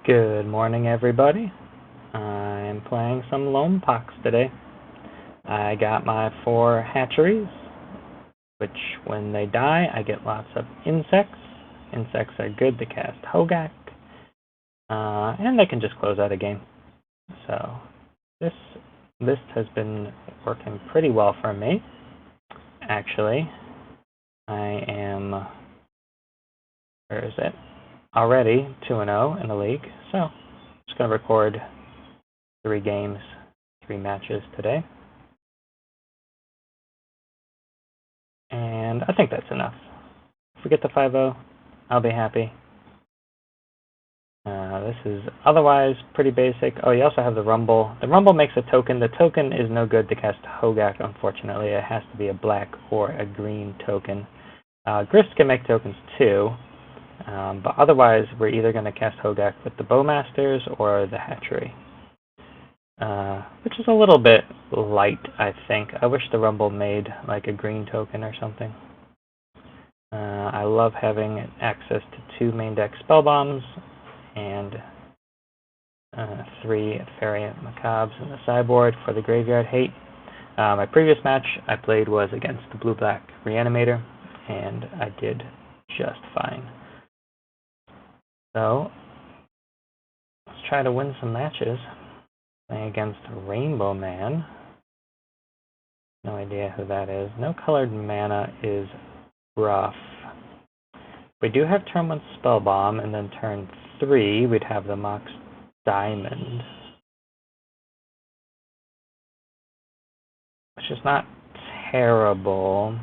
Good morning, everybody. I'm playing some Loam Pox today. I got my 4 hatcheries, which when they die, I get lots of insects. Insects are good to cast Hogaak, and they can just close out a game. So this list has been working pretty well for me. Actually, I am, where is it? Already 2-0 in the league, so I'm just going to record 3 games, 3 matches today. And I think that's enough. If we get to 5-0, I'll be happy. This is otherwise pretty basic. Oh, you also have the Rumble. The Rumble makes a token. The token is no good to cast Hogaak, unfortunately. It has to be a black or a green token. Grist can make tokens too. But otherwise, we're either going to cast Hogaak with the Bowmasters or the Hatchery. Which is a little bit light, I think. I wish the Rumble made like a green token or something. I love having access to 2 main deck spell bombs and 3 Variant Macabres in the sideboard for the Graveyard Hate. My previous match I played was against the Blue-Black Reanimator, and I did just fine. So, let's try to win some matches. Playing against Rainbow Man. No idea who that is. No colored mana is rough. We do have turn 1 Spell Bomb, and then turn 3 we'd have the Mox Diamond. Which is not terrible.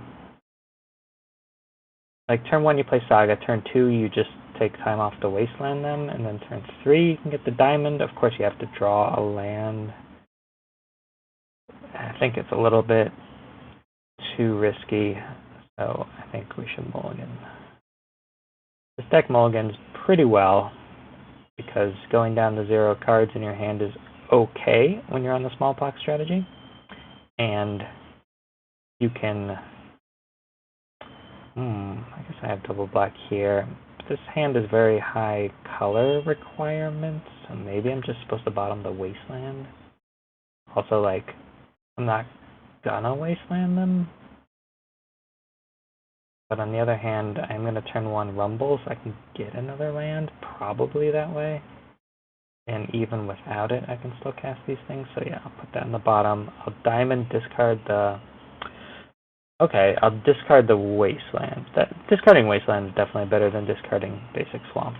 Like turn 1 you play Saga, turn 2 you just take time off to wasteland them, and then turn 3 you can get the diamond. Of course you have to draw a land. I think it's a little bit too risky, so I think we should mulligan. This deck mulligans pretty well, because going down to 0 cards in your hand is okay when you're on the smallpox strategy. And you can, I guess I have double black here. This hand is very high color requirements, so maybe I'm just supposed to bottom the wasteland. Also, like, I'm not gonna wasteland them. But on the other hand, I'm gonna turn 1 Rumble so I can get another land, probably that way. And even without it, I can still cast these things. So yeah, I'll put that in the bottom. I'll diamond discard the... Okay, I'll discard the Wasteland. Discarding Wasteland is definitely better than discarding basic Swamp,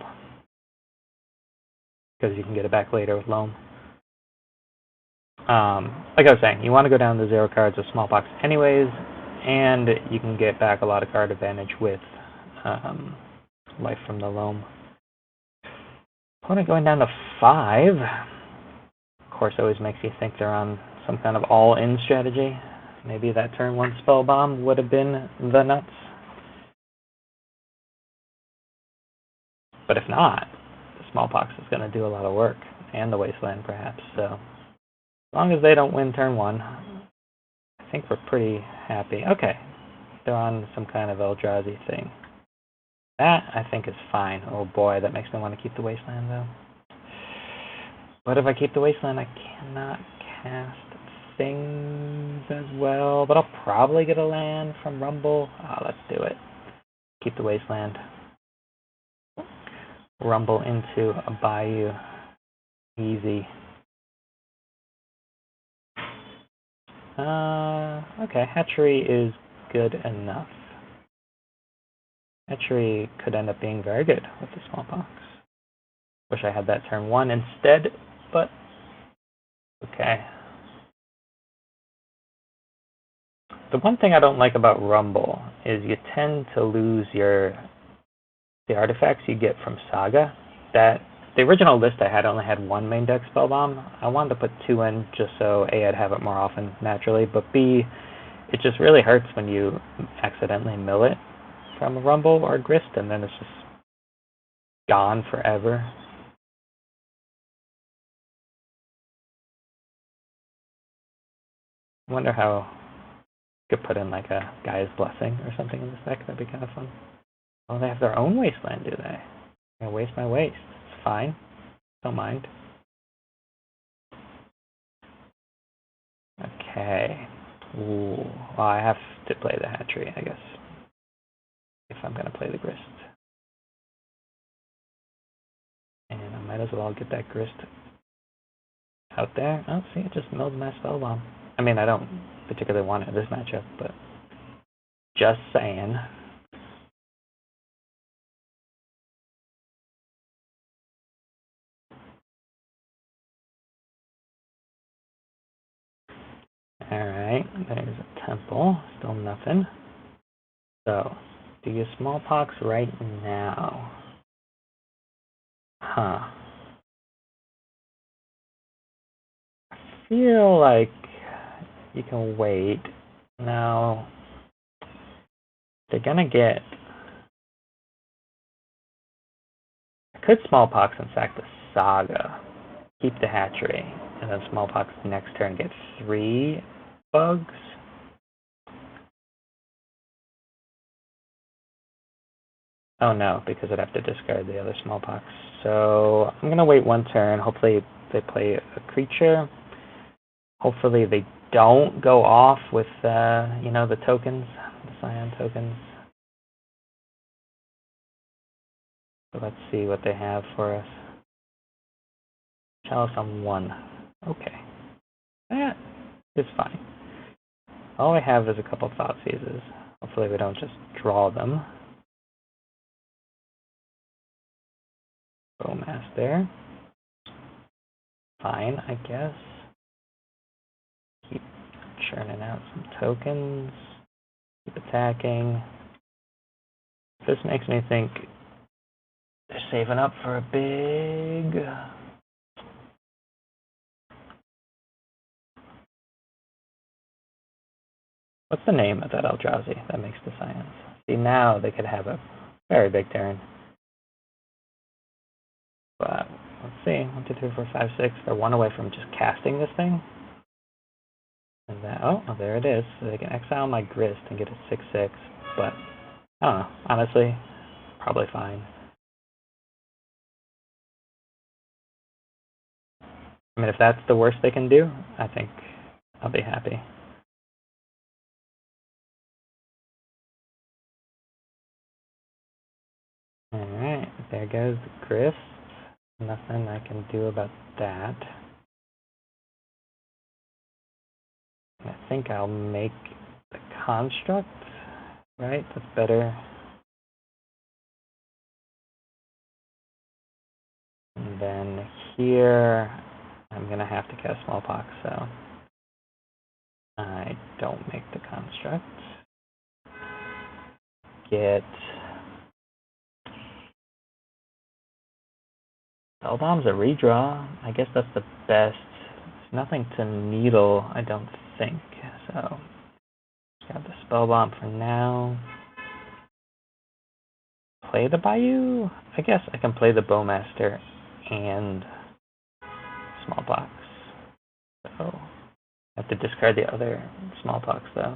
because you can get it back later with Loam. Like I was saying, you want to go down to 0 cards with Smallpox anyways, and you can get back a lot of card advantage with Life from the Loam. Opponent going down to 5. Of course, always makes you think they're on some kind of all-in strategy. Maybe that turn 1 Spell Bomb would have been the nuts. But if not, the Smallpox is going to do a lot of work, and the Wasteland perhaps. So as long as they don't win turn 1, I think we're pretty happy. Okay, they're on some kind of Eldrazi thing. That, I think, is fine. Oh boy, that makes me want to keep the Wasteland, though. But if I keep the Wasteland, I cannot cast things as well. But I'll probably get a land from Rumble. Let's do it. Keep the Wasteland. Rumble into a Bayou. Easy. Okay, Hatchery is good enough. Hatchery could end up being very good with the Smallpox. Wish I had that turn 1 instead, but okay. The one thing I don't like about Rumble is you tend to lose the artifacts you get from Saga. The original list I had only had 1 main deck Spellbomb. I wanted to put 2 in just so A, I'd have it more often naturally, but B, it just really hurts when you accidentally mill it from a Rumble or Grist, and then it's just gone forever. I wonder how I could put in like a Guy's Blessing or something in this deck. That'd be kind of fun. Oh, they have their own Wasteland, do they? I'm gonna waste my waste. It's fine. Don't mind. Okay. Ooh. Well, I have to play the hatchery, I guess. If I'm going to play the grist. And I might as well get that grist out there. Oh, see, it just milled my spell bomb. I mean, I don't particularly want it in this matchup, but just saying. Alright, there's a temple. Still nothing. So, do you smallpox right now? Huh. I feel like you can wait. Now, they're gonna get... I could smallpox and sack the saga. Keep the hatchery. And then smallpox next turn get 3 bugs. Oh no, because I'd have to discard the other smallpox. So I'm gonna wait 1 turn. Hopefully they play a creature. Hopefully they don't go off with you know, the tokens, the Scion tokens. So let's see what they have for us. Chalice on 1. Okay. That is fine. All I have is a couple Thought Seizes. Hopefully we don't just draw them. Bowmaster. Fine, I guess. Keep churning out some tokens. Keep attacking. This makes me think they're saving up for a big... What's the name of that Eldrazi that makes the science? See, now they could have a very big turn. But let's see. 1, 2, 3, 4, 5, 6. They're 1 away from just casting this thing. And then, oh, there it is. So they can exile my grist and get a 6/6. But I don't know. Honestly, probably fine. I mean, if that's the worst they can do, I think I'll be happy. Alright, there goes the grist. Nothing I can do about that. I think I'll make the construct, right? That's better. And then here, I'm going to have to cast Smallpox, so I don't make the construct. Get Spellbomb's a redraw. I guess that's the best. There's nothing to needle, I don't think. So, got the Spellbomb for now. Play the Bayou? I guess I can play the Bowmaster and Smallpox. So, I have to discard the other Smallpox though.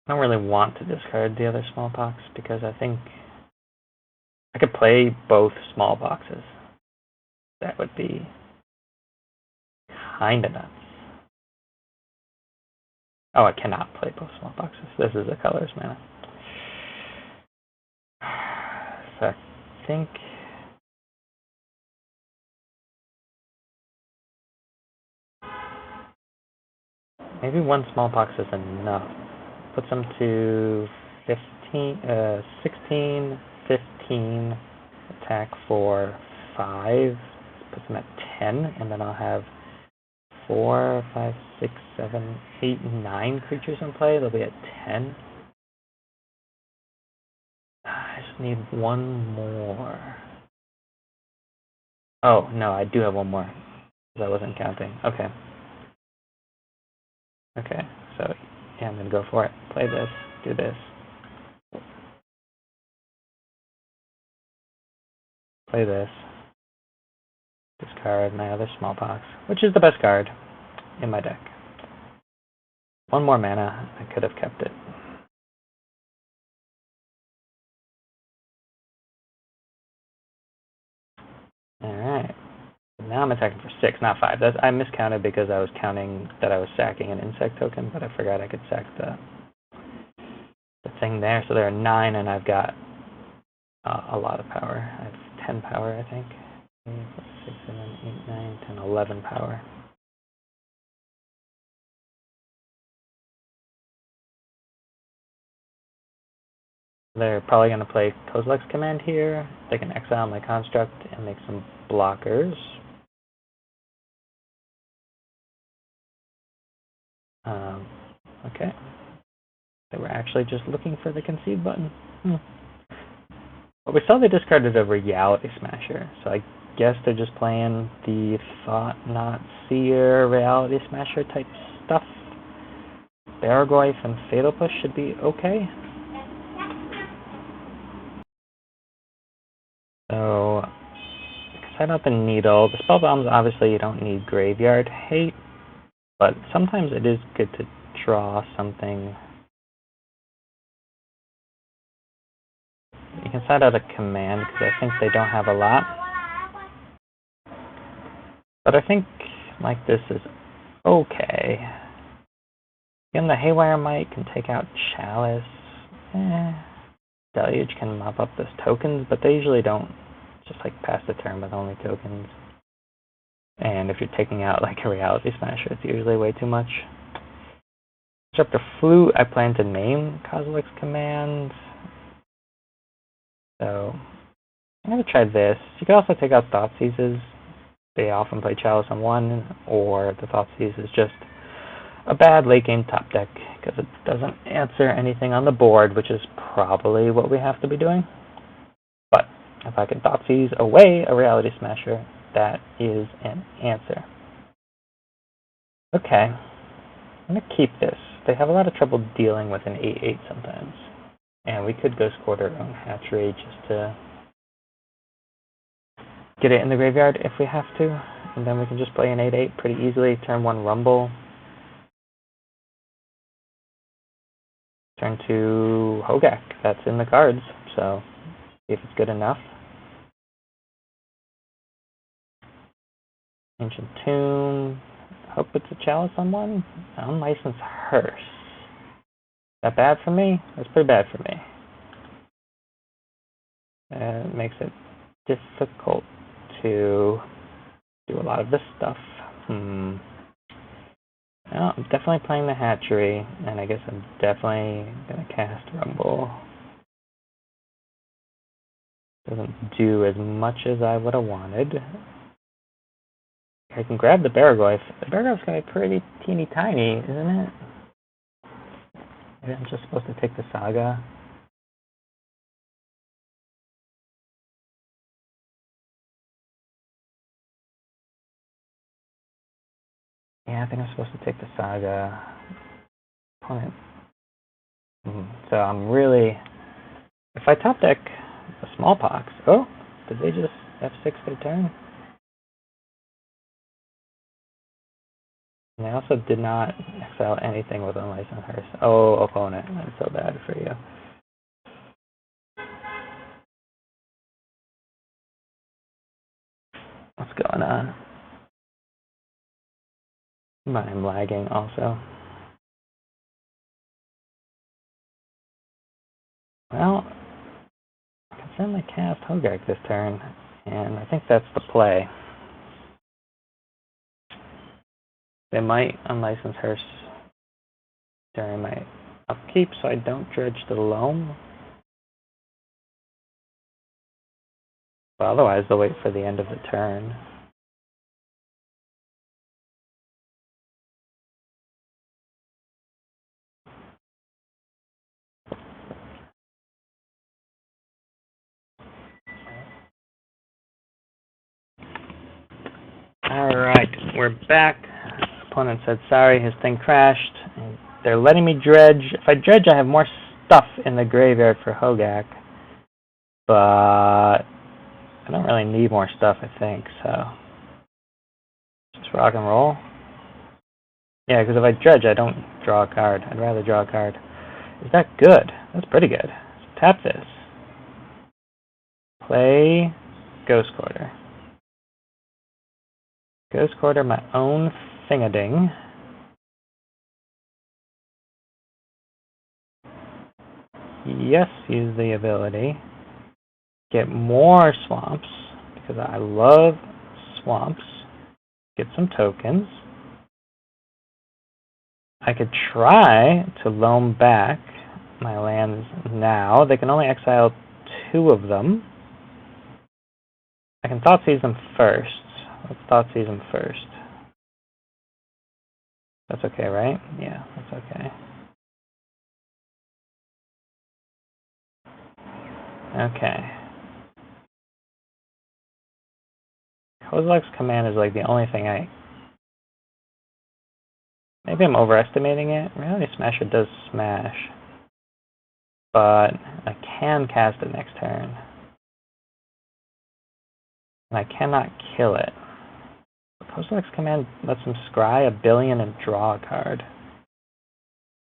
I don't really want to discard the other Smallpox because I think I could play both Smallpoxes. That would be kinda nuts. Oh, I cannot play both Smallpoxes. This is a colorless mana. So I think maybe 1 Smallpox is enough. Puts them to 16, 15, attack for 5. Puts them at 10, and then I'll have 4, 5, 6, 7, 8, 9 creatures in play. They'll be at 10. I just need 1 more. Oh, no, I do have 1 more. Because I wasn't counting. Okay. Okay, so yeah, I'm going to go for it. Play this, do this. Play this. Discard my other Smallpox, which is the best card in my deck. 1 more mana, I could have kept it. Now I'm attacking for 6, not 5. I miscounted because I was counting that I was sacking an insect token, but I forgot I could sack the thing there. So there are 9, and I've got a lot of power. I have 10 power, I think. 6, 7, 8, 9, 10, 11 power. They're probably going to play Kozilek's Command here. They can exile my construct and make some blockers. Okay. They were actually just looking for the concede button. But we saw they discarded a Reality Smasher, so I guess they're just playing the Thought Not Seer Reality Smasher type stuff. Barragoyf and Fatal Push should be okay. So, set up a Needle. The Spell Bombs, obviously you don't need Graveyard Hate, but sometimes it is good to draw something. You can set out a command, because I think they don't have a lot. But I think, like, this is okay. Again, the Haywire Mite can take out Chalice. Deluge can mop up those tokens, but they usually don't just, like, pass the turn with only tokens. And if you're taking out, like, a Reality Smasher, it's usually way too much. Disruptor Flute, I plan to name Kozilek's Command. So, I'm going to try this. You can also take out Thoughtseizes. They often play Chalice on 1, or the Thoughtseize is just a bad late game top deck, because it doesn't answer anything on the board, which is probably what we have to be doing. But if I can Thoughtseize away a Reality Smasher, that is an answer. Okay, I'm going to keep this. They have a lot of trouble dealing with an 8/8 sometimes. And we could Ghost Quarter our own Hatchery just to get it in the graveyard if we have to. And then we can just play an 8/8 pretty easily. Turn 1 Rumble. Turn 2 Hogaak. That's in the cards, so see if it's good enough. Ancient Tomb. Hope it's a Chalice on 1. Unlicensed Hearse. That bad for me? That's pretty bad for me. It makes it difficult to do a lot of this stuff. Well, I'm definitely playing the Hatchery, and I guess I'm definitely going to cast Rumble. Doesn't do as much as I would have wanted. I can grab the Barragoyf. The Barragoyf's going to be pretty teeny tiny, isn't it? Maybe I'm just supposed to take the Saga. Yeah, I think I'm supposed to take the Saga. Opponent. So I'm really... If I top deck a Smallpox... Oh! Did they just F6 their turn? And they also did not exile anything with Unlicensed Hearse. Oh, opponent. I'm so bad for you. What's going on? I'm lagging also. Well, I can certainly cast Hogaak this turn, and I think that's the play. They might Unlicensed Hearse during my upkeep, so I don't dredge the Loam. But otherwise, they'll wait for the end of the turn. Alright, we're back. Opponent said sorry, his thing crashed. They're letting me dredge. If I dredge, I have more stuff in the graveyard for Hogaak. But I don't really need more stuff, I think, so just rock and roll. Yeah, because if I dredge, I don't draw a card. I'd rather draw a card. Is that good? That's pretty good. So tap this. Play Ghost Quarter. Ghost quarter my own thing-a-ding. Yes, use the ability. Get more swamps, because I love swamps. Get some tokens. I could try to loam back my lands now. They can only exile 2 of them. I can Thoughtseize them first. Let's Thoughtseize them first. That's okay, right? Yeah, that's okay. Okay. Kozilek's command is like the only thing maybe I'm overestimating it. Reality Smasher does smash. But I can cast it next turn. And I cannot kill it. Kozilek's command lets him scry a billion and draw a card.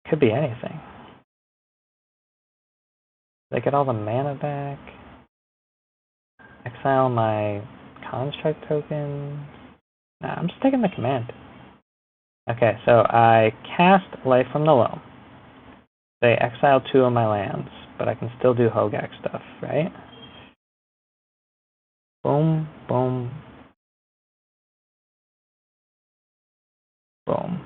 Could be anything. Did I get all the mana back? Exile my construct token? Nah, I'm just taking the command. Okay, so I cast Life from the Loam. They exile 2 of my lands, but I can still do Hogaak stuff, right? Boom, boom, boom.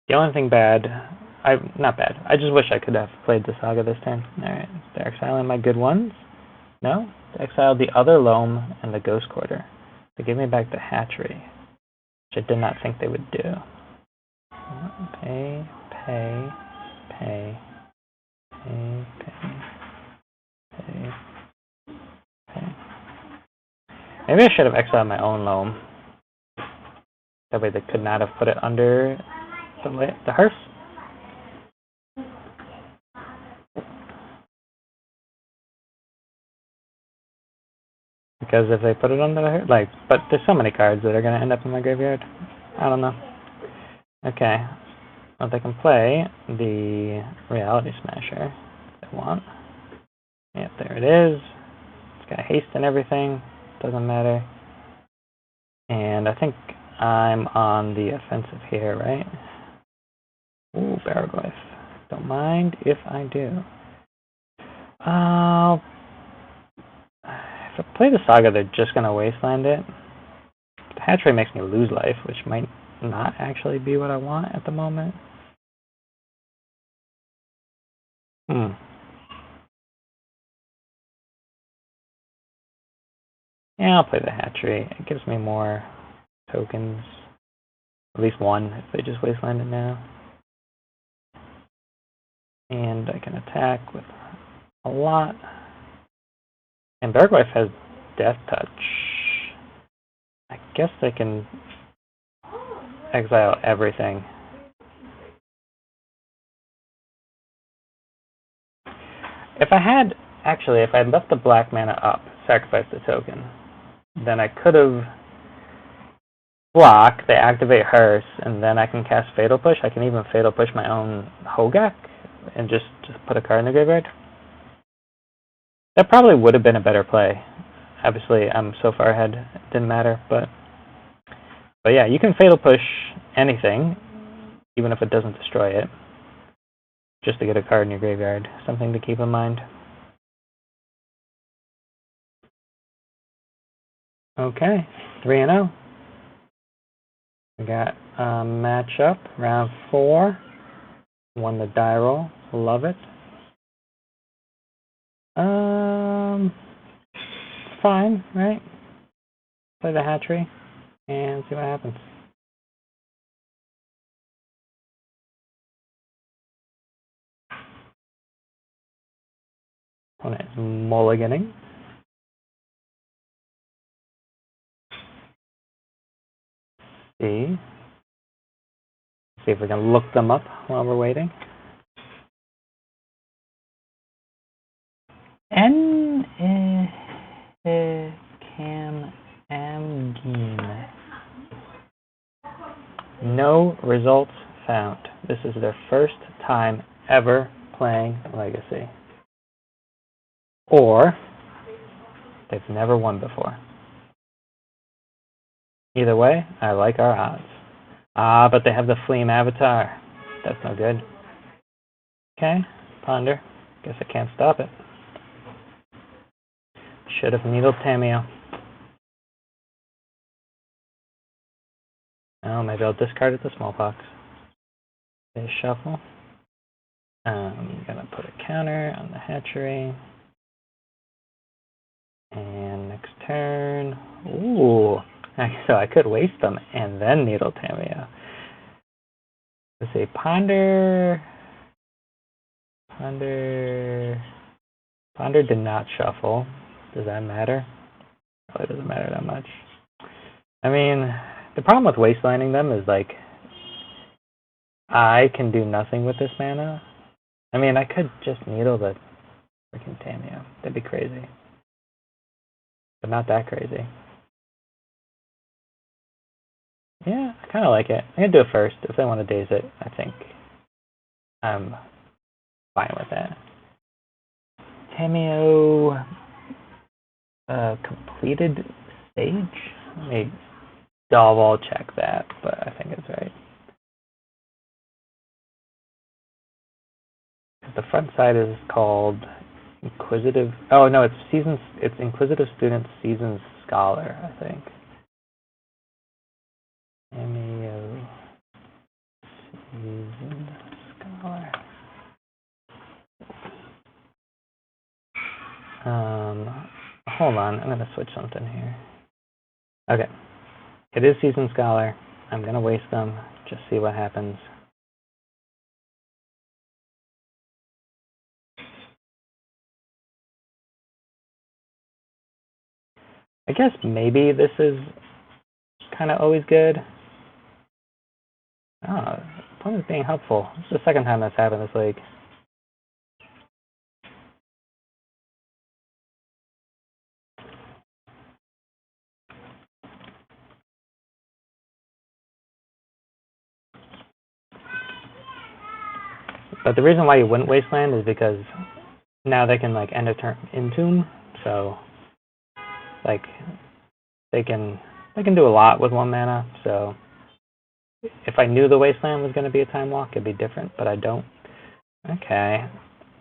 The only thing bad, not bad, I just wish I could have played the Saga this turn. Alright, they're exiling my good ones. No, they exiled the other Loam and the Ghost Quarter. They gave me back the Hatchery, which I did not think they would do. Pay, pay, pay, pay, pay, pay, pay. Maybe I should have exiled my own Loam. That way they could not have put it under the hearse. Because if they put it under the hearse, but there's so many cards that are going to end up in my graveyard. I don't know. Okay. Well, they can play the Reality Smasher if they want. Yep, there it is. It's got haste and everything. Doesn't matter. And I think I'm on the offensive here, right? Ooh, Barrowglyph. Don't mind if I do. If I play the Saga, they're just going to wasteland it. The Hatchery makes me lose life, which might not actually be what I want at the moment. Yeah, I'll play the Hatchery. It gives me more tokens. At least one, if they just wasteland it now. And I can attack with a lot. And Barrowglyph has Death Touch. I guess they can exile everything. If I had left the black mana up, sacrificed the token, then I could have block, they activate Hearse, and then I can cast Fatal Push. I can even Fatal Push my own Hogaak and just put a card in the graveyard. That probably would have been a better play. Obviously, I'm so far ahead, it didn't matter, but yeah, you can Fatal Push anything, even if it doesn't destroy it, just to get a card in your graveyard. Something to keep in mind. Okay, 3-0. We got a matchup, round 4. Won the die roll. Love it. Fine, right? Play the Hatchery and see what happens. Opponent is mulliganing. See if we can look them up while we're waiting. Cam Amgeen. No results found. This is their first time ever playing Legacy. Or they've never won before. Either way, I like our odds. But they have the Fleam avatar. That's no good. Okay, Ponder. Guess I can't stop it. Should have needled Tameo. Oh, maybe I'll discard it to Smallpox. Okay, shuffle. I'm gonna put a counter on the hatchery. And next turn. Ooh. So I could waste them and then needle Tameo. Let's see, Ponder did not shuffle. Does that matter? Probably doesn't matter that much. I mean, the problem with wastelining them is like I can do nothing with this mana. I mean, I could just needle the freaking Tameo. That'd be crazy. But not that crazy. Yeah, I kind of like it. I'm going to do it first. If they want to daze it, I think I'm fine with that. Tameo completed stage? Let me double check that, but I think it's right. The front side is called Inquisitive. Oh no, it's seasons. It's Inquisitive Student Seasoned Scholar, I think. Tameo Seasoned Scholar. Hold on, I'm gonna switch something here. Okay, it is Seasoned Scholar. I'm gonna waste them. Just see what happens. I guess maybe this is kind of always good. Oh, opponent's being helpful. This is the second time that's happened this league. But the reason why you wouldn't waste land is because now they can like end a turn Entomb, so like they can do a lot with 1 mana. So if I knew the wasteland was going to be a time walk, it'd be different, but I don't. Okay,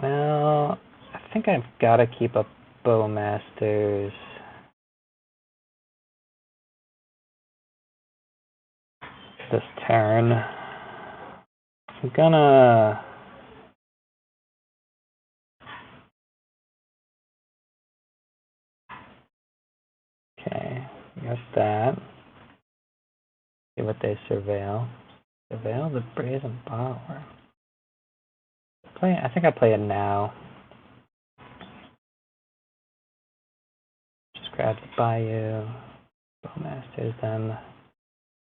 well, I think I've got to keep up Bowmasters. This turn. I'm gonna. Okay, got that. See what they surveil. Surveil the Brazen Power. I think I play it now. Just grab the Bayou, Bowmasters them.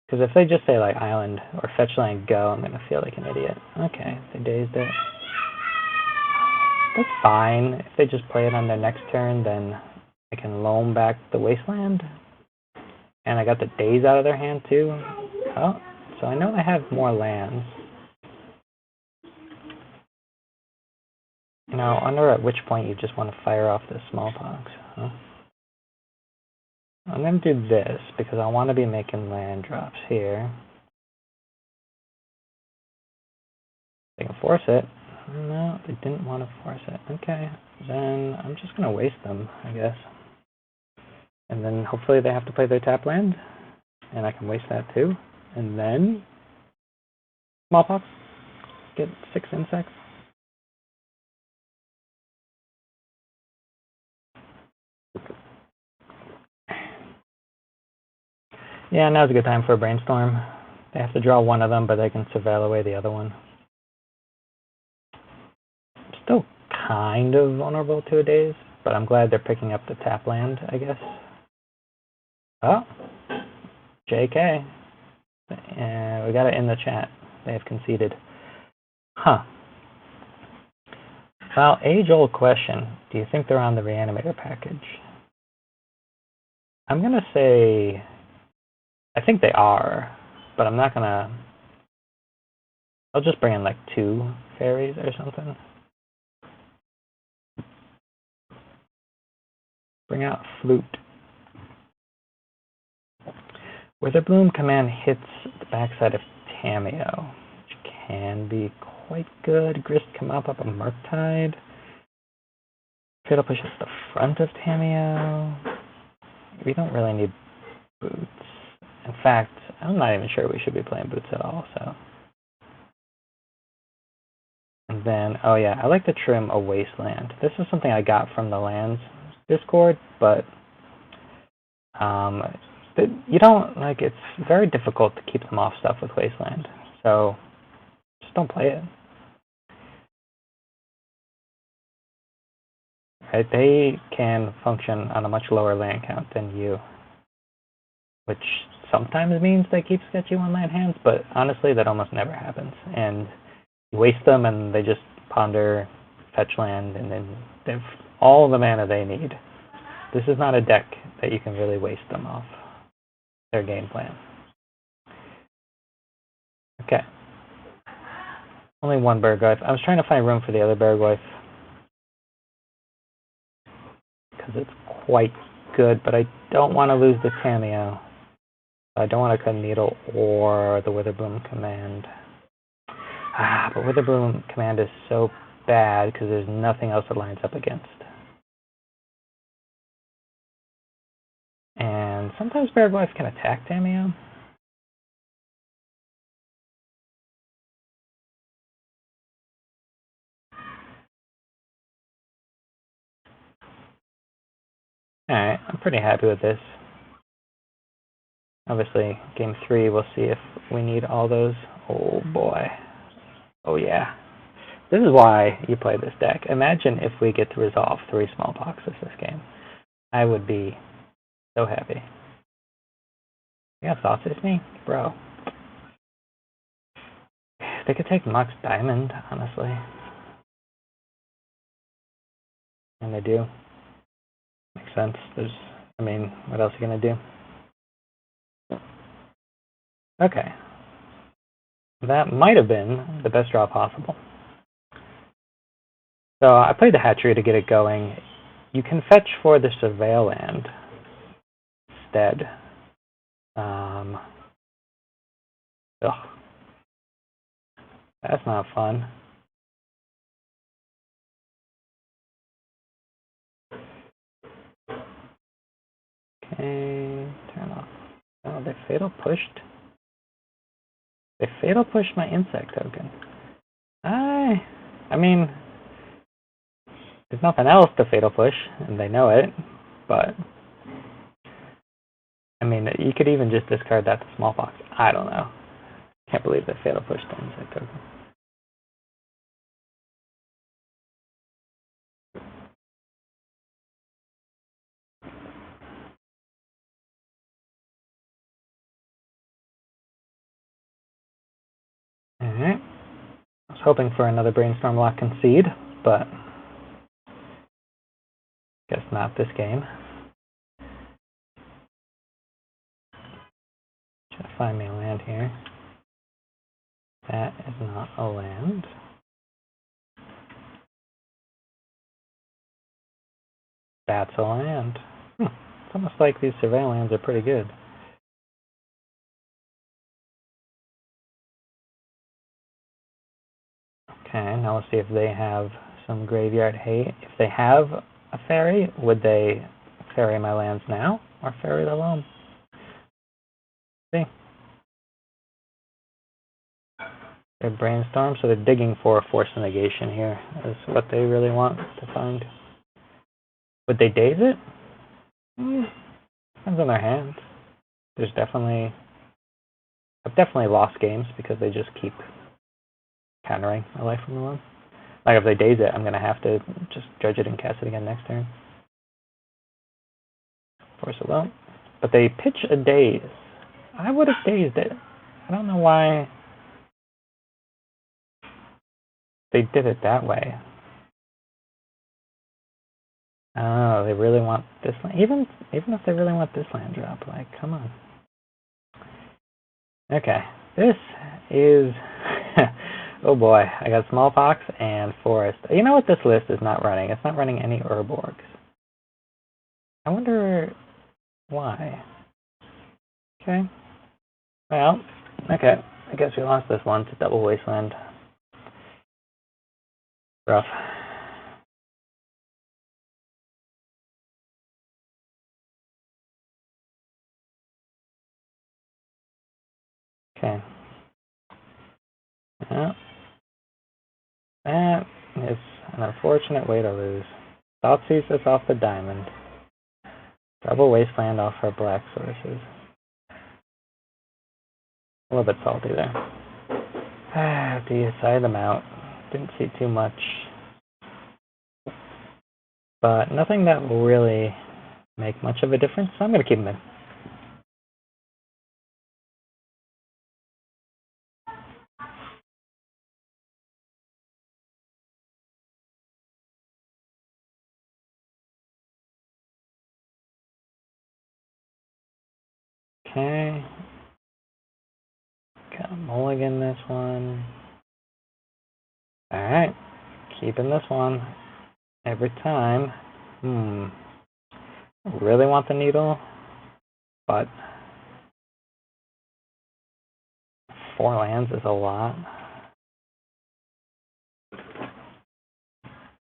Because if they just say like Island or Fetchland Go, I'm gonna feel like an idiot. Okay, they dazed it. That's fine. If they just play it on their next turn, then I can loam back the Wasteland. And I got the daze out of their hand too. Oh, so I know I have more lands. Now, I wonder at which point you just want to fire off this Smallpox. Huh? I'm going to do this because I want to be making land drops here. They can force it. No, they didn't want to force it. Okay, then I'm just going to waste them, I guess. And then hopefully they have to play their tap land, and I can waste that too. And then Smallpox, get 6 insects. Yeah, now's a good time for a brainstorm. They have to draw one of them, but they can surveil away the other one. Still kind of vulnerable to a daze, but I'm glad they're picking up the tap land, I guess. Oh, JK. We got it in the chat. They have conceded. Huh. Well, age-old question. Do you think they're on the Reanimator package? I'm going to say I think they are, but I'm not going to I'll just bring in like 2 fairies or something. Bring out Flute. Witherbloom command hits the backside of Tameo, which can be quite good. Grist can mop up a Murktide. Fatal Push at the front of Tameo. We don't really need Boots. In fact, I'm not even sure we should be playing Boots at all, so. And then, oh yeah, I like to trim a Wasteland. This is something I got from the Lands Discord, but you don't, like, it's very difficult to keep them off stuff with Wasteland, so just don't play it. Right? They can function on a much lower land count than you, which sometimes means they keep sketchy one-land hands, but honestly, that almost never happens. And you waste them, and they just ponder, fetch land, and then they have all the mana they need. This is not a deck that you can really waste them off their game plan. Okay. Only 1 Bergwife. I was trying to find room for the other Bergwife because it's quite good, but I don't want to lose the Tameo. I don't want to cut Needle or the Witherbloom command. But Witherbloom command is so bad because there's nothing else it lines up against. And sometimes Bergwife can attack Tameo. Alright, I'm pretty happy with this. Obviously, game 3, we'll see if we need all those. Oh boy. Oh yeah. This is why you play this deck. Imagine if we get to resolve 3 Smallpoxes this game. I would be so happy. You got thoughts with me? Bro. They could take Mox Diamond, honestly. And they do. Makes sense. I mean, what else are you gonna do? Okay. That might have been the best draw possible. So I played the Hatchery to get it going. You can fetch for the Surveil land instead. Ugh. That's not fun. Okay, turn off. Oh, they fatal pushed. They fatal pushed my insect token. I mean, there's nothing else to fatal push, and they know it, but I mean, you could even just discard that to Smallpox. I don't know. Can't believe they fatal pushed the insect token. Alright. I was hoping for another Brainstorm Lock concede, but guess not this game. Try to find me a land here. That is not a land. That's a land. It's almost like these Surveil lands are pretty good. Okay, now let's see if they have some graveyard hate. If they have a fairy, would they fairy my lands now or fairy the loam? See? They're Brainstorm, so they're digging for a Force of Negation here, is what they really want to find. Would they daze it? Depends on their hand. I've definitely lost games because they just keep countering my Life from the Loam. Like if they daze it, I'm gonna have to just judge it and cast it again next turn. Force a Loam. But they pitch a daze. I would have dazed it. I don't know why they did it that way. Oh, they really want this land. Even if they really want this land drop, like, come on. Okay, this is Oh boy, I got smallpox and forest. You know what this list is not running? It's not running any herborgs. I wonder why. Okay. Well, okay. I guess we lost this one to double wasteland. Rough. Okay. Well, that is an unfortunate way to lose. South sees us off the diamond. Double wasteland off our black sources. A little bit salty there. Do you side them out? Didn't see too much. But nothing that will really make much of a difference, so I'm going to keep them in. Okay. Got a mulligan this one. Alright. Keeping this one every time. Really want the needle, but 4 lands is a lot.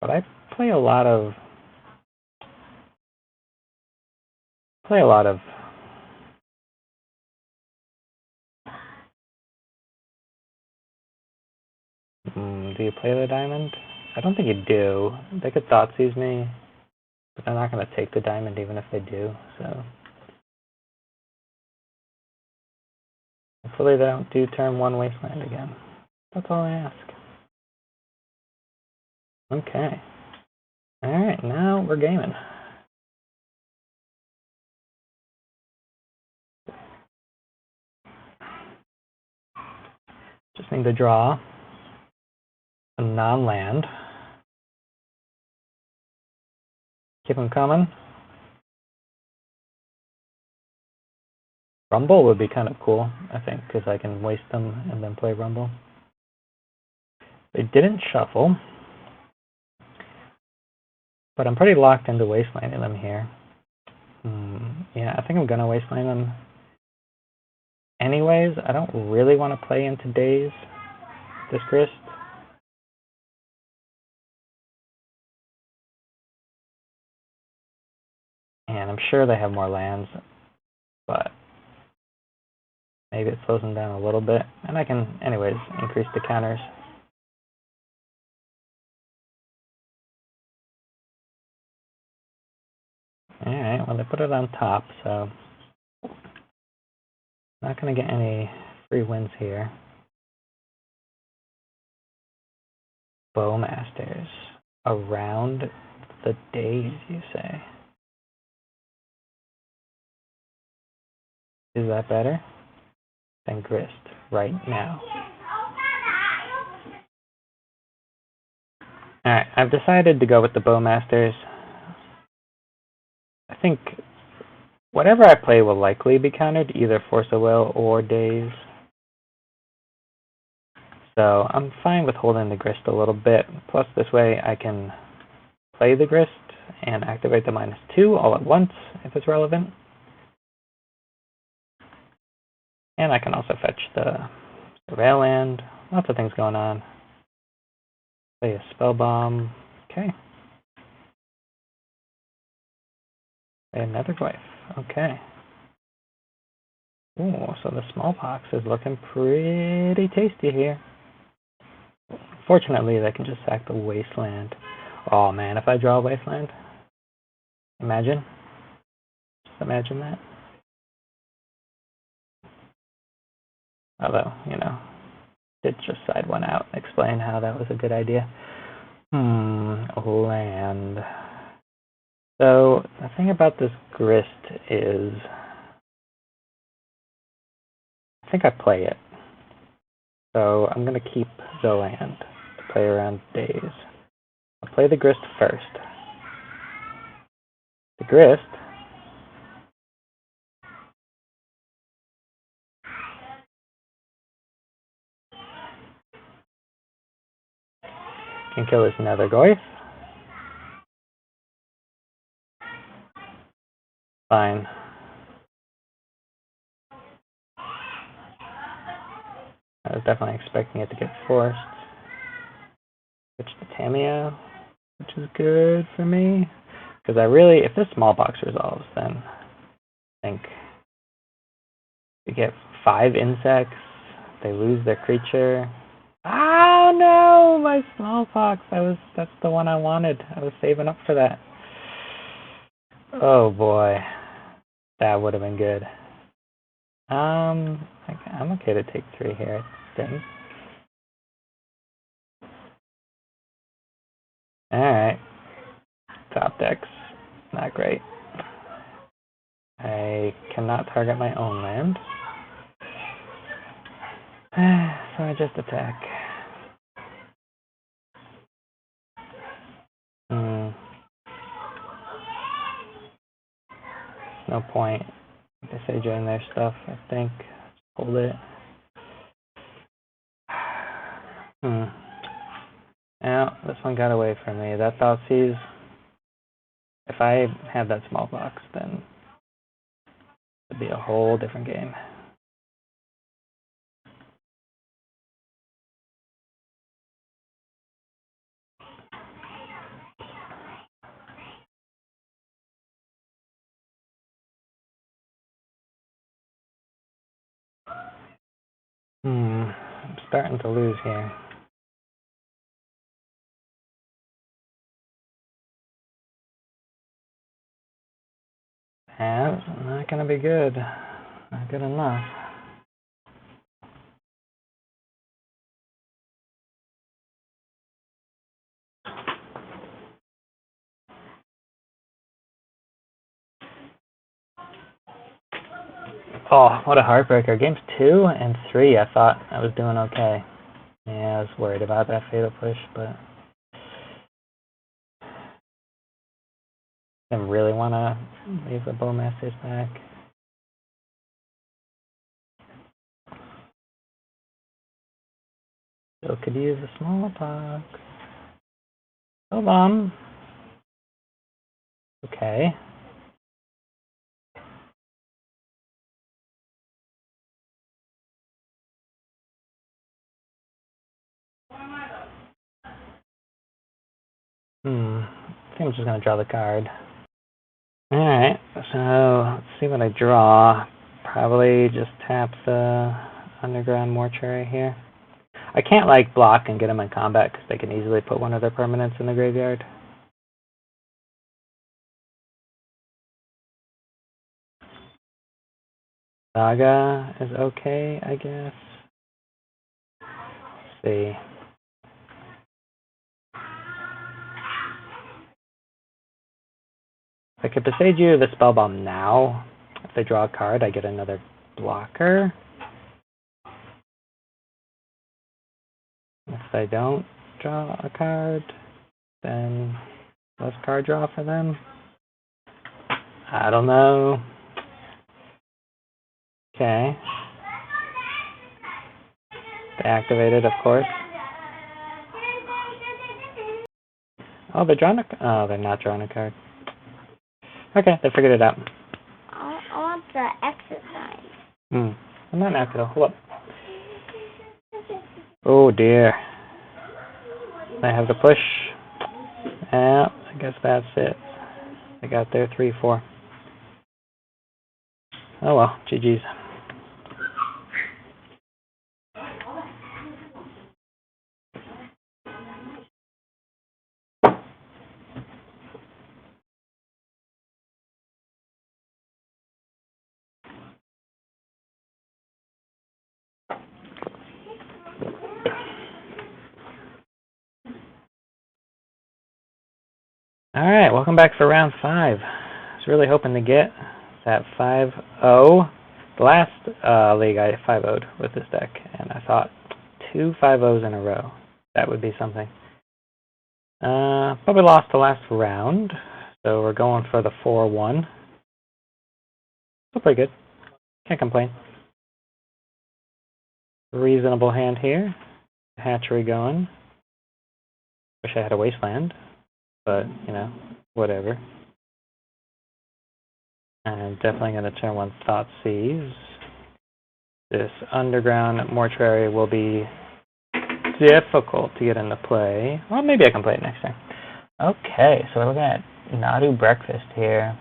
But I play a lot of do you play the diamond? I don't think you do. They could Thoughtseize me, but they're not going to take the diamond even if they do, so. Hopefully they don't do turn 1 wasteland again. That's all I ask. Okay. Alright, now we're gaming. Just need to draw a non-land. Keep them coming. Rumble would be kind of cool, I think, because I can waste them and then play Rumble. They didn't shuffle, but I'm pretty locked into wastelanding them here. Yeah, I think I'm going to wasteland them anyways. I don't really want to play into Days this grist. And I'm sure they have more lands, but maybe it slows them down a little bit. And I can, anyways, increase the counters. Alright, well they put it on top, so not going to get any free wins here. Bowmasters. Around the Days, you say? Is that better than grist right now? Alright, I've decided to go with the Bowmasters. I think whatever I play will likely be countered, either Force of Will or Days. So I'm fine with holding the grist a little bit. Plus this way I can play the grist and activate the -2 all at once if it's relevant. And I can also fetch the Surveil Land. Lots of things going on. Play a Spell Bomb. Okay. Another Glyph. Okay. Ooh, so the Smallpox is looking pretty tasty here. Fortunately, they can just sack the Wasteland. Oh man, if I draw a Wasteland, imagine. Just imagine that. Although, you know, did just side one out. Explain how that was a good idea. Land. So the thing about this grist is, I think I play it. So I'm going to keep the land to play around Days. I'll play the grist first. The grist Can kill this nether goyf. Fine. I was definitely expecting it to get forced. Switch to Tamia, which is good for me. Because if this smallpox resolves, then I think we get 5 insects, they lose their creature. Oh no, my smallpox! That's the one I wanted. I was saving up for that. Oh boy, that would have been good. I'm okay to take 3 here, I think. Alright. Top decks. Not great. I cannot target my own land. So I just attack. No point. Disaging their stuff, I think. Hold it. Now, this one got away from me. That Thoughtseize. If I had that smallpox, then it'd be a whole different game. I'm starting to lose here. That's not going to be good. Not good enough. Oh, what a heartbreaker. Games 2 and 3, I thought I was doing okay. Yeah, I was worried about that fatal push, but I really want to leave the Bowmasters back. Still could use a smallpox. Hold on. Okay. I think I'm just going to draw the card. Alright, so let's see what I draw. Probably just tap the Underground Mortuary here. I can't like block and get them in combat because they can easily put one of their permanents in the graveyard. Saga is okay, I guess. Let's see. If I could Besage You the Spellbomb now, if they draw a card, I get another blocker. If they don't draw a card, then less card draw for them. I don't know. Okay. They activated, of course. Oh, they're drawing oh, they're not drawing a card. Okay, they figured it out. I want the exercise. I'm not active. Hold up. Oh dear. I have to push. Yeah, I guess that's it. I got their 3-4. Oh well, GG's. Alright, welcome back for round 5. I was really hoping to get that 5-0. The last league I 5-0'd with this deck, and I thought 2 5-0s in a row. That would be something. But we lost the last round, so we're going for the 4-1. Still pretty good. Can't complain. Reasonable hand here. Hatchery going. Wish I had a wasteland, but, you know, whatever. I'm definitely going to turn one Thoughtseize. This underground mortuary will be difficult to get into play. Well, maybe I can play it next time. Okay, so we're looking at Nadu Breakfast here.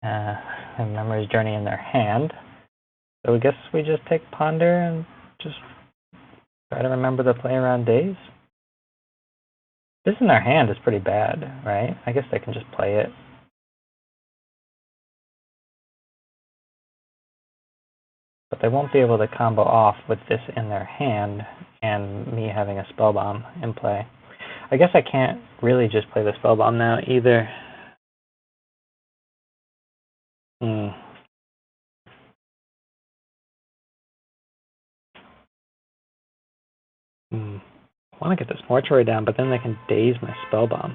And Memory's Journey in their hand. So I guess we just take Ponder and just try to remember the play around days. This in their hand is pretty bad, right? I guess they can just play it. But they won't be able to combo off with this in their hand and me having a Spellbomb in play. I guess I can't really just play the Spellbomb now either. I want to get this mortuary down, but then they can daze my Spellbomb.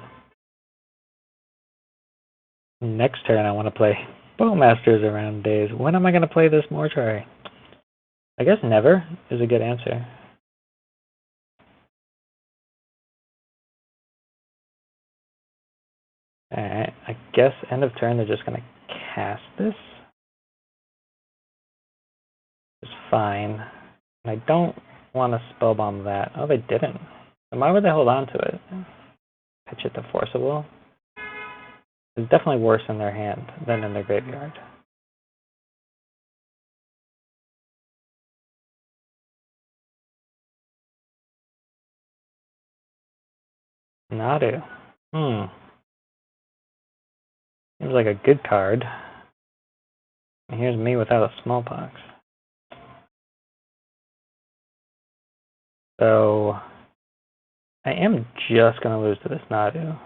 Next turn I want to play Bowmasters around days. When am I going to play this mortuary? I guess never is a good answer. Alright, I guess end of turn they're just going to cast this. It's fine. And I don't want to Spellbomb that. Oh, they didn't. And why would they hold on to it? Pitch it to Forcible. It's definitely worse in their hand than in their graveyard. Nadu. Seems like a good card. And here's me without a Smallpox. So I am just going to lose to this Nadu.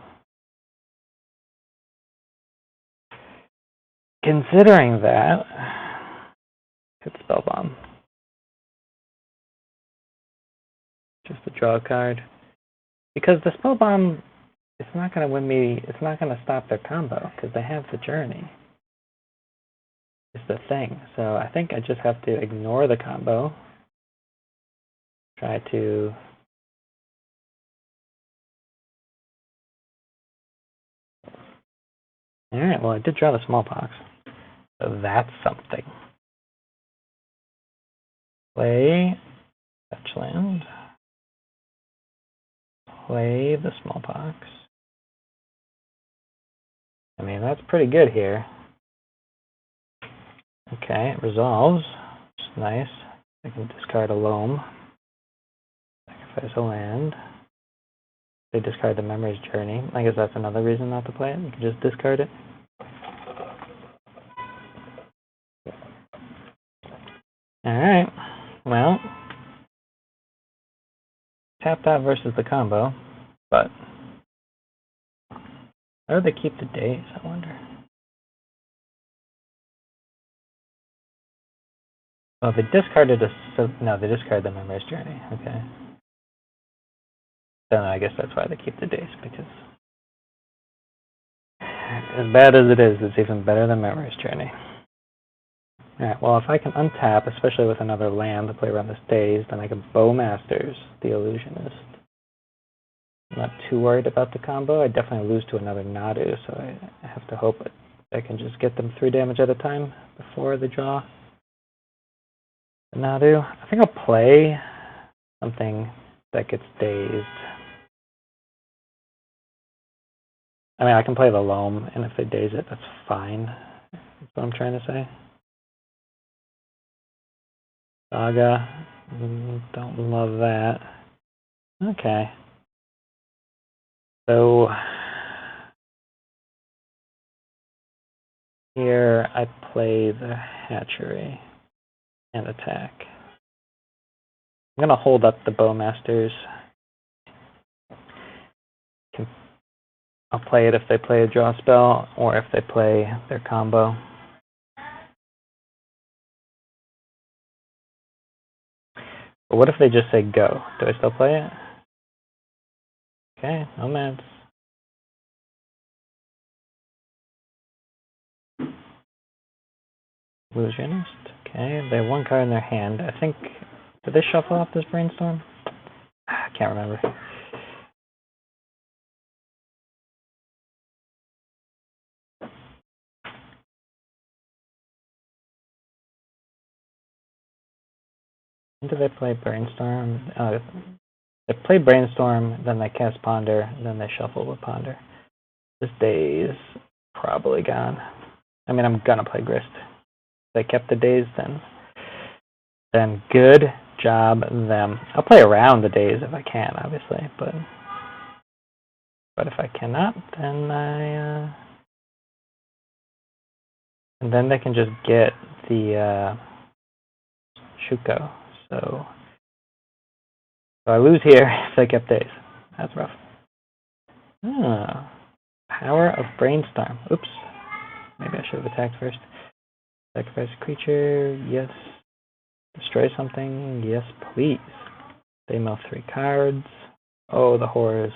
Considering that, hit Spellbomb. Just to draw a card. Because the Spellbomb, it's not going to win me, it's not going to stop their combo, because they have the Journey. It's the thing. So I think I just have to ignore the combo. Try to... Alright, well I did draw the Smallpox. So that's something. Play Fetchland. Play the Smallpox. I mean, that's pretty good here. Okay, it resolves. Which is nice. I can discard a Loam. Sacrifice a land. They discard the Memory's Journey. I guess that's another reason not to play it. You can just discard it. Alright. Well, tap that versus the combo, but how do they keep the days, I wonder? Oh, they discarded no, they discarded the Memory's Journey, okay. Then I guess that's why they keep the days, because as bad as it is, it's even better than Memory's Journey. Alright, well if I can untap, especially with another land to play around this days, then I can Bowmasters the Illusionist. I'm not too worried about the combo. I definitely lose to another Nadu, so I have to hope I can just get them 3 damage at a time before they draw the Nadu. I think I'll play something that gets dazed. I mean, I can play the Loam, and if they daze it, that's fine. That's what I'm trying to say. Saga, don't love that. Okay. So here I play the Hatchery and attack. I'm gonna hold up the Bowmasters. I'll play it if they play a draw spell or if they play their combo. But what if they just say go? Do I still play it? Okay, no meds. Illusionist. Okay, they have 1 card in their hand. I think, did they shuffle off this Brainstorm? I can't remember. When do they play Brainstorm? They play Brainstorm, then they cast Ponder, then they shuffle with Ponder. This Daze probably gone. I mean, I'm gonna play Grist. If they kept the Daze, then good job them. I'll play around the Daze if I can, obviously, but if I cannot, then and then they can just get the Shuko. So I lose here if they kept Daze. That's rough. Power of Brainstorm. Oops. Maybe I should have attacked first. Sacrifice a creature. Yes. Destroy something. Yes, please. They mill 3 cards. Oh, the horrors.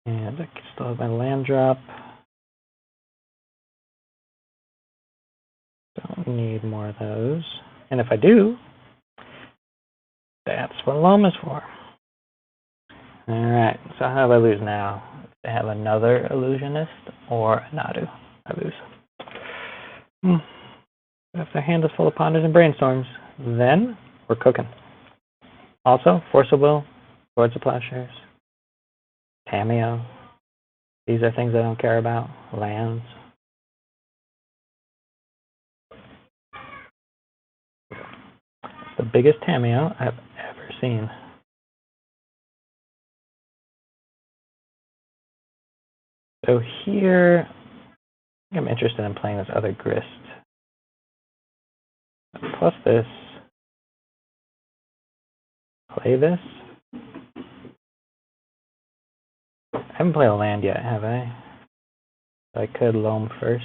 And I still have my land drop. Don't need more of those. And if I do, that's what Loam is for. Alright, so how do I lose now? They have another illusionist or a Nadu. I lose. If their hand is full of Ponders and Brainstorms, then we're cooking. Also, Force of Will, Swords of Plowshares, Cameo. These are things I don't care about. Lands. The biggest Cameo I've ever seen. So here, I'm interested in playing this other Grist. Plus this. Play this. I haven't played a land yet, have I? So I could Loam first.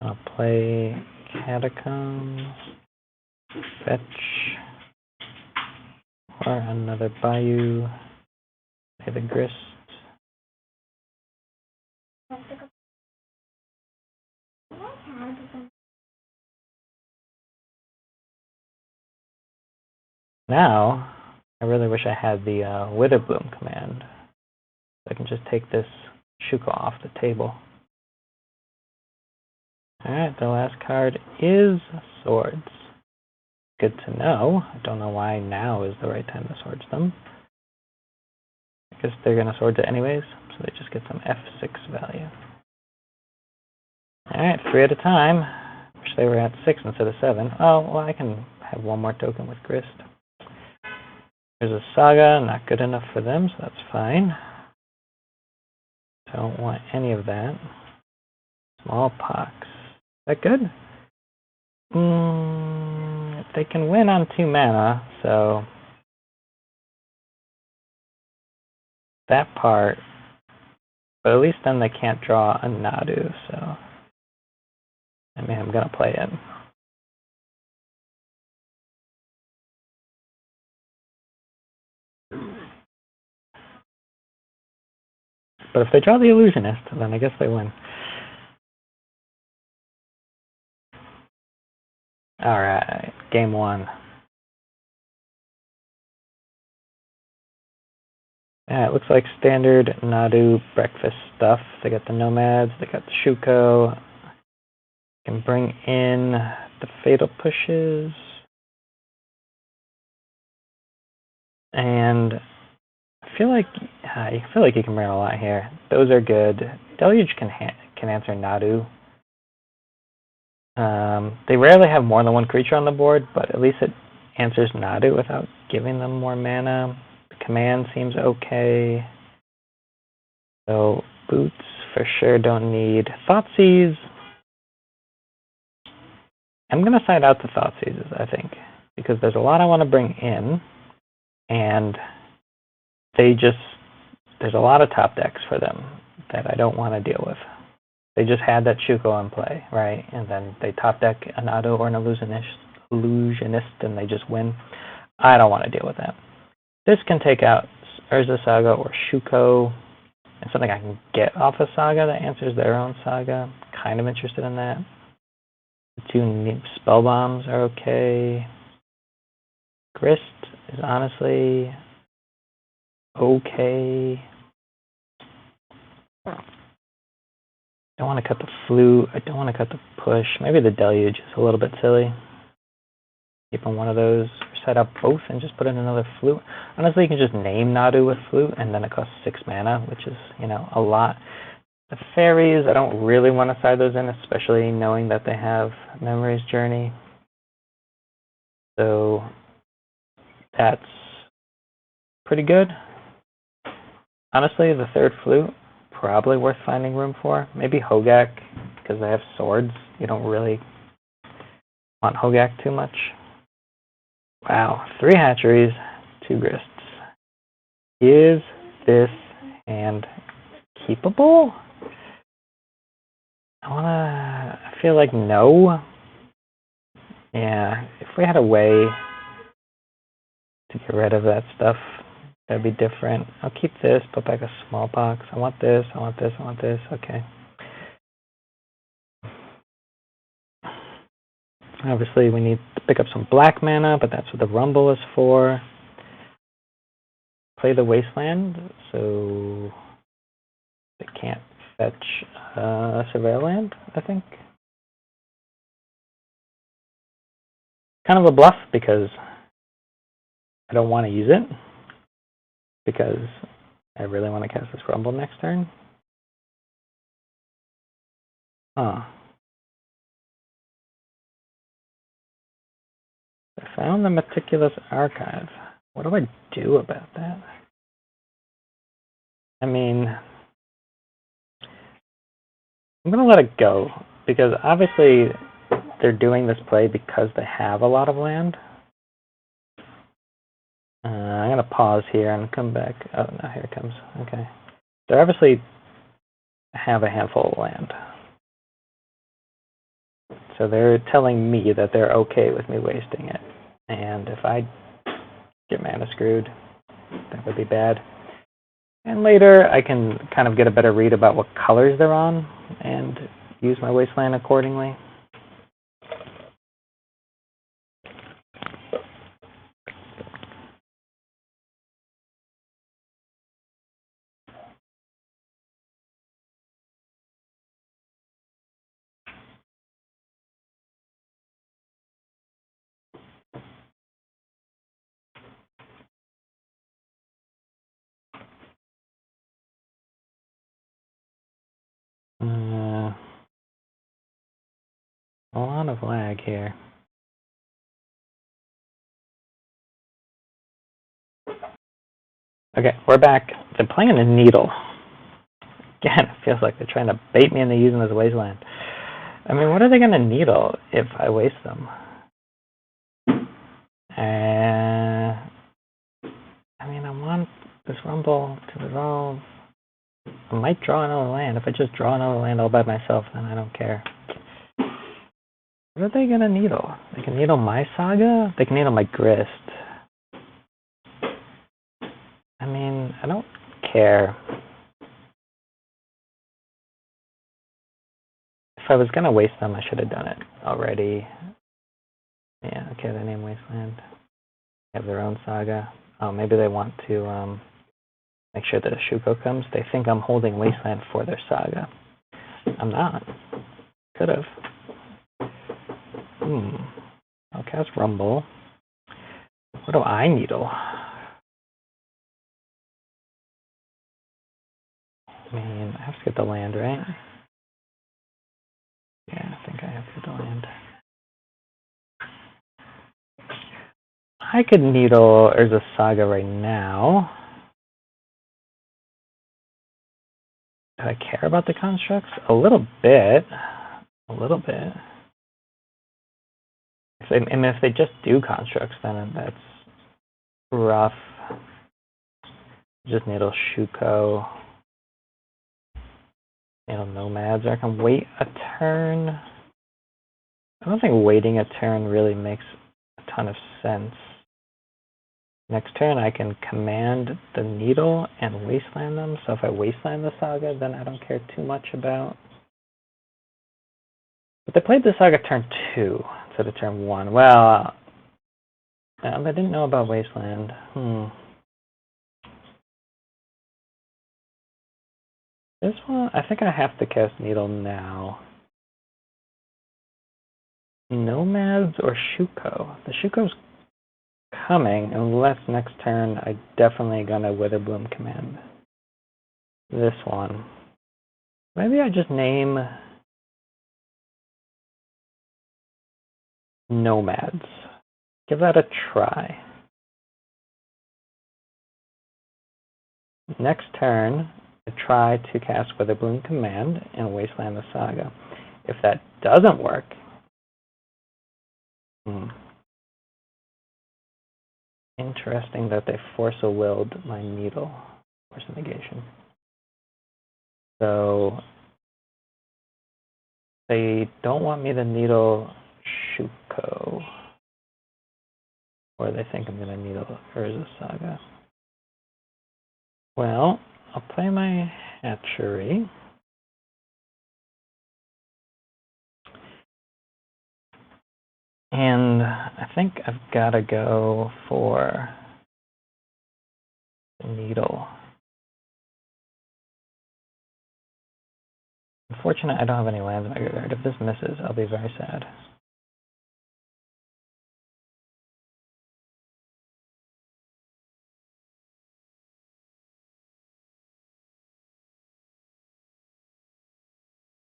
I'll play Catacombs, Fetch, or another Bayou, play the Grist. Now, I really wish I had the Witherbloom command. I can just take this Shuko off the table. Alright, the last card is Swords. Good to know. I don't know why now is the right time to Swords them. I guess they're going to Swords it anyways, so they just get some F6 value. Alright, 3 at a time. Wish they were at 6 instead of 7. Oh, well, I can have one more token with Grist. There's a Saga, not good enough for them, so that's fine. Don't want any of that. Small Pox. Is that good? They can win on 2 mana, so that part. But at least then they can't draw a Nadu, so I mean, I'm gonna play it. But if they draw the Illusionist, then I guess they win. Alright, game 1. Yeah, it looks like standard Nadu breakfast stuff. They got the Nomads, they got the Shuko. Can bring in the Fatal Pushes. And I feel like you can bring a lot here. Those are good. Deluge can answer Nadu. They rarely have more than one creature on the board, but at least it answers Nadu without giving them more mana. The command seems okay. So Boots for sure don't need. Thoughtseize. I'm going to side out the Thoughtseizes, I think, because there's a lot I want to bring in, and there's a lot of top decks for them that I don't want to deal with. They just had that Shuko in play, right? And then they top deck an Auto or an Illusionist and they just win. I don't want to deal with that. This can take out Urza Saga or Shuko, and something I can get off a Saga that answers their own Saga. Kind of interested in that. The 2 spell bombs are okay. Grist is honestly okay. I don't want to cut the flute. I don't want to cut the push. Maybe the deluge is a little bit silly. Keep on one of those. Set up both and just put in another flute. Honestly, you can just name Nadu with flute, and then it costs 6 mana, which is, you know, a lot. The fairies, I don't really want to side those in, especially knowing that they have Memory's Journey. So that's pretty good. Honestly, the third flute, probably worth finding room for. Maybe Hogaak, because they have swords. You don't really want Hogaak too much. Wow, 3 hatcheries, 2 grists. Is this hand keepable? I feel like no. Yeah, if we had a way to get rid of that stuff, that'd be different. I'll keep this, put back a smallpox. I want this, I want this, I want this. Okay. Obviously, we need to pick up some black mana, but that's what the Rumble is for. Play the Wasteland, so they can't fetch Surveil Land, I think. Kind of a bluff because I don't want to use it, because I really want to cast this Rumble next turn. Huh. I found the Meticulous Archive. What do I do about that? I mean, I'm going to let it go, because obviously they're doing this play because they have a lot of land. I'm going to pause here and come back. Oh, no, here it comes. Okay. They obviously have a handful of land. So they're telling me that they're okay with me wasting it. And if I get mana screwed, that would be bad. And later I can kind of get a better read about what colors they're on and use my wasteland accordingly. A lot of lag here. Okay, we're back. They're playing a needle. Again, it feels like they're trying to bait me into using this wasteland. I mean, what are they going to needle if I waste them? I mean, I want this Rumble to resolve. I might draw another land. If I just draw another land all by myself, then I don't care. What are they going to needle? They can needle my Saga? They can needle my Grist. I mean, I don't care. If I was going to waste them, I should have done it already. Yeah, okay, they name Wasteland. They have their own Saga. Oh, maybe they want to make sure that a Shuko comes. They think I'm holding Wasteland for their Saga. I'm not. Could have. I'll cast Rumble. What do I needle? I mean, I have to get the land, right? Yeah, I think I have to get the land. I could needle Urza Saga right now. Do I care about the constructs? A little bit. A little bit. If they just do constructs, then that's rough. Just needle Shuko. Needle Nomads. Or I can wait a turn. I don't think waiting a turn really makes a ton of sense. Next turn I can command the needle and wasteland them. So if I wasteland the Saga, then I don't care too much about. But they played the Saga turn 2 instead of turn 1. Well, I didn't know about Wasteland. This one, I think I have to cast Needle now. Nomads or Shuko? The Shuko's coming, unless next turn I definitely gonna Witherbloom command this one. Maybe I just name Nomads. Give that a try. Next turn, I try to cast Witherbloom command and Wasteland the Saga. If that doesn't work, interesting that they Force-a-Willed my Needle. Force negation. So they don't want me to Needle Shuko. Or they think I'm going to Needle Urza Saga. Well, I'll play my Hatchery. And I think I've got to go for the Needle. Unfortunately, I don't have any lands in my graveyard. If this misses, I'll be very sad.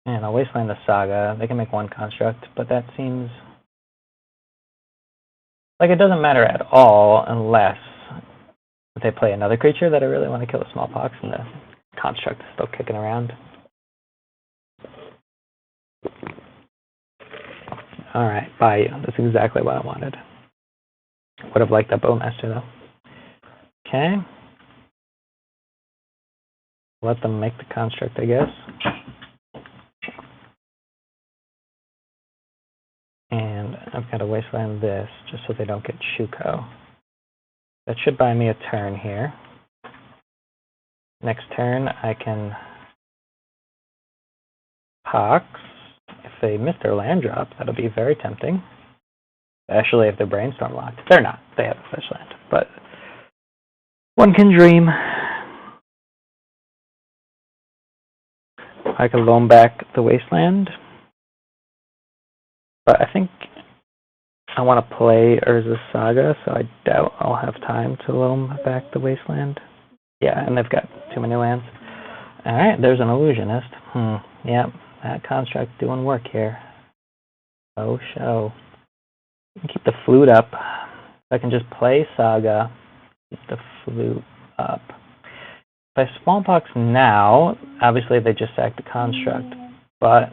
And I'll Wasteland the Saga. They can make one construct, but that seems like it doesn't matter at all unless they play another creature that I really want to kill a Small Pox and the construct is still kicking around. Alright, bye. That's exactly what I wanted. Would have liked that Bowmaster though. Okay. Let them make the construct, I guess. And I've got to Wasteland this just so they don't get Shuko. That should buy me a turn here. Next turn I can Pox. If they miss their land drop, that'll be very tempting. Especially if they're Brainstorm locked. They're not. They have a fetch land. But one can dream. I can loam back the Wasteland. But I think I want to play Urza Saga, so I doubt I'll have time to loam back the Wasteland. Yeah, and they've got too many lands. Alright, there's an Illusionist. Yep, that construct doing work here. Oh, show. Keep the flute up. If I can just play Saga, keep the flute up. If I Smallpox now, obviously they just sack the construct, but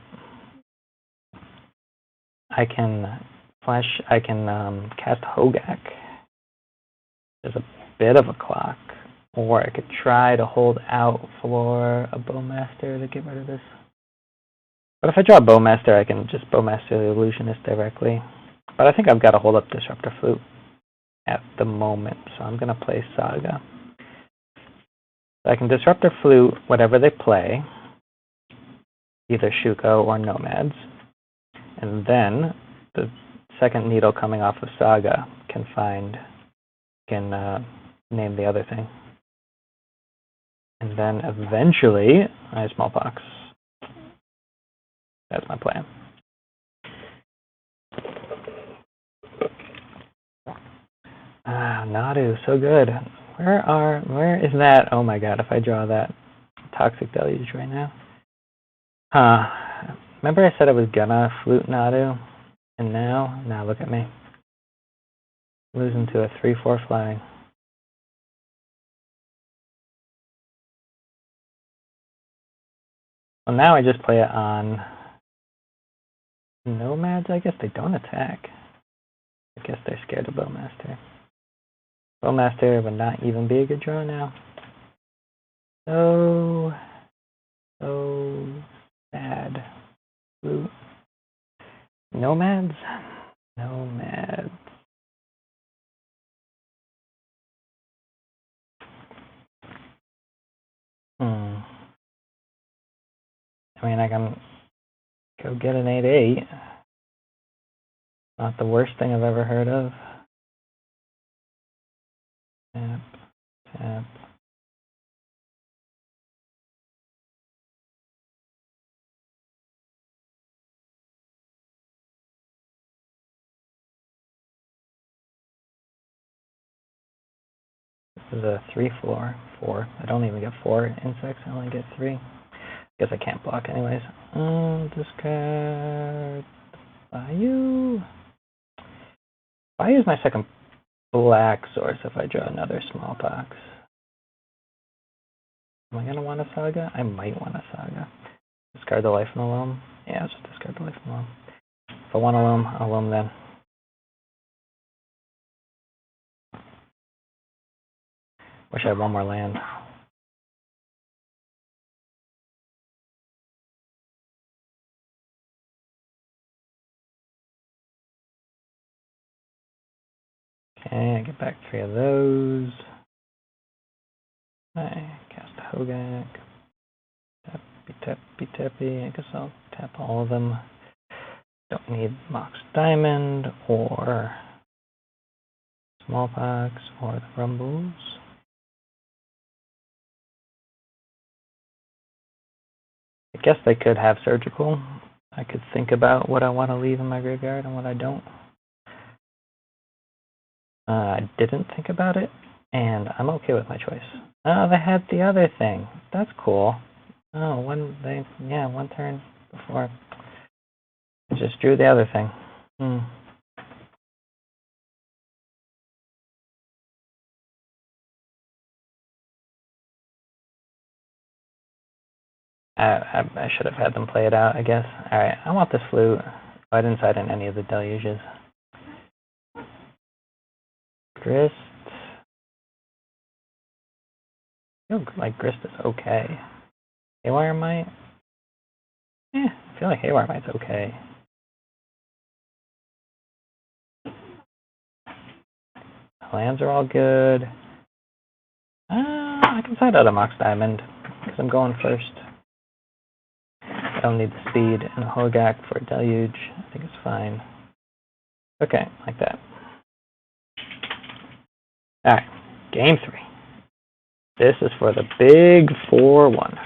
I can cast Hogaak. There's a bit of a clock. Or I could try to hold out for a Bowmaster to get rid of this. But if I draw a Bowmaster, I can just Bowmaster the Illusionist directly. But I think I've got to hold up Disruptor Flute at the moment, so I'm going to play Saga. So I can Disruptor Flute whatever they play, either Shuko or Nomads. And then the second Needle coming off of Saga can name the other thing. And then eventually, I Smallpox. That's my plan. Nadu, so good. Where is that? Oh my god, if I draw that Toxic Deluge right now. Remember I said I was gonna Flute Nadu? And now look at me. Losing to a 3/4 flying. Well, now I just play it on Nomads. I guess they don't attack. I guess they're scared of Bowmaster. Bowmaster would not even be a good draw now. So sad. Blue. Nomads? Nomads. I mean, I can go get an 8/8. Not the worst thing I've ever heard of. Tap, tap. This is a 3-4. 4. I don't even get 4 insects, I only get 3. Guess I can't block anyways. Discard Bayou. Bayou is my second black source if I draw another smallpox. Am I gonna want a saga? I might want a saga. Discard the life in the loam? Yeah, I'll just discard the life in the loam. If I want a loam, I'll loam then. Wish I had one more land. Okay, I get back 3 of those. I cast Hogaak. Tappy tappy. I guess I'll tap all of them. Don't need Mox Diamond or Smallpox or the Rumbles. I guess they could have Surgical. I could think about what I want to leave in my graveyard and what I don't. I didn't think about it, and I'm okay with my choice. Oh, they had the other thing. That's cool. Oh, one turn before. I just drew the other thing. I should have had them play it out, I guess. Alright, I want this flute. I didn't side in any of the deluges. Grist. I feel like Grist is okay. Haywire Mite? I feel like Haywire Mite's okay. Lands are all good. I can side out a Mox Diamond, because I'm going first. I don't need the speed and a Hogaak for a deluge. I think it's fine. Okay, like that. Alright, game 3. This is for the big 4-1.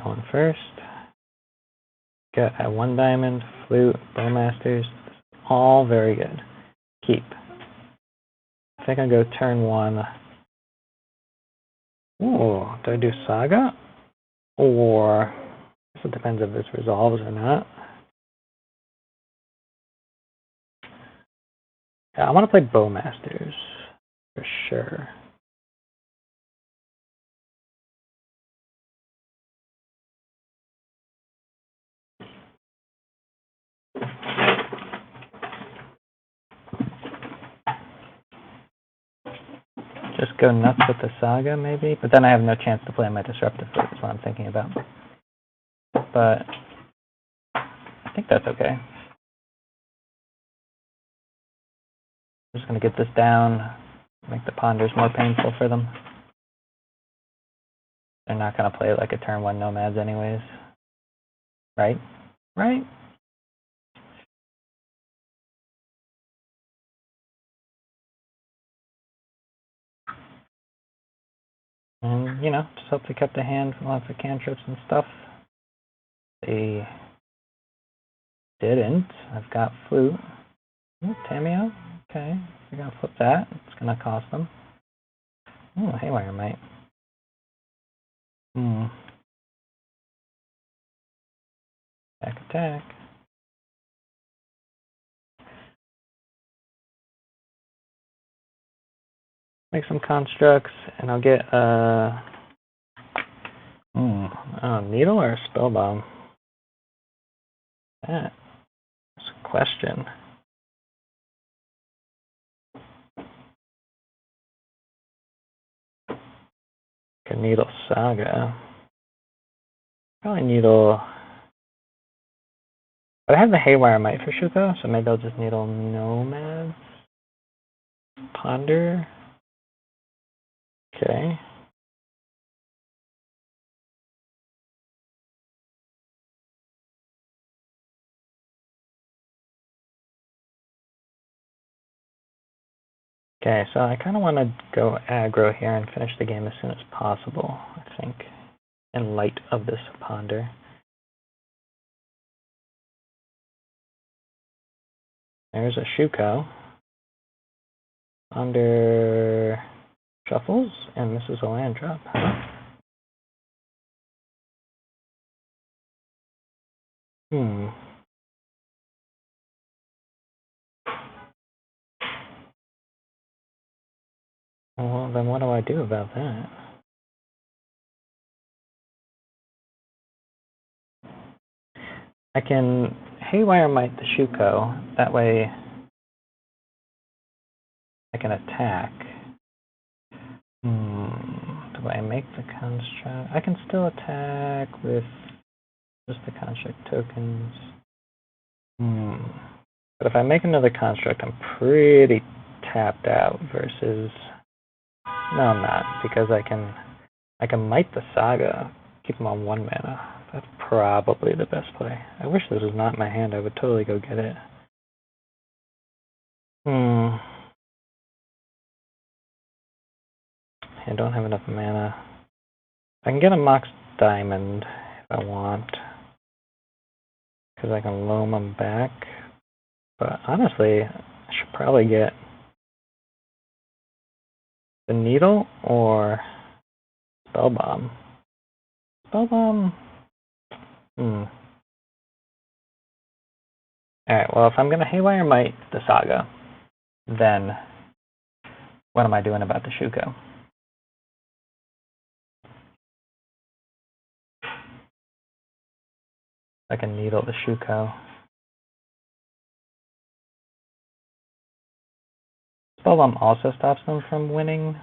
Going first. Got a 1 diamond, flute, bowmasters, all very good. Keep. I think I'll go turn 1. Ooh, do I do Saga? Or, it depends if this resolves or not. Yeah, I want to play bowmasters, for sure. Just go nuts with the Saga, maybe? But then I have no chance to play my Disruptive Flute, is what I'm thinking about. But I think that's okay. I'm just going to get this down, make the ponders more painful for them. They're not going to play like a turn 1 Nomads anyways. Right? Right? And, you know, just hope they kept the hand for lots of cantrips and stuff. They didn't. I've got Flute. Ooh, Tameo? Okay. We're going to flip that. It's going to cost them. Ooh, Haywire Mite. Attack. Make some constructs, and I'll get Needle or Spellbomb? That's a question. A Needle Saga. Probably Needle. But I have the Haywire Mite for sure though, so maybe I'll just Needle Nomads. Ponder. Okay. Okay, so I kind of want to go aggro here and finish the game as soon as possible, I think, in light of this ponder. There's a Shuko under shuffles, and this is a land drop. Well, then what do I do about that? I can Haywire Might the Shuko. That way I can attack. Do I make the construct? I can still attack with just the construct tokens. But if I make another construct, I'm pretty tapped out versus... No, I'm not, because I can Might the Saga, keep him on 1 mana. That's probably the best play. I wish this was not in my hand. I would totally go get it. I don't have enough mana. I can get a Mox Diamond if I want, because I can loam them back. But honestly, I should probably get the Needle or Spellbomb. Spellbomb. Alright, well, if I'm going to Haywire Might the Saga, then what am I doing about the Shuko? I can Needle the Shuko. Spellbomb also stops them from winning.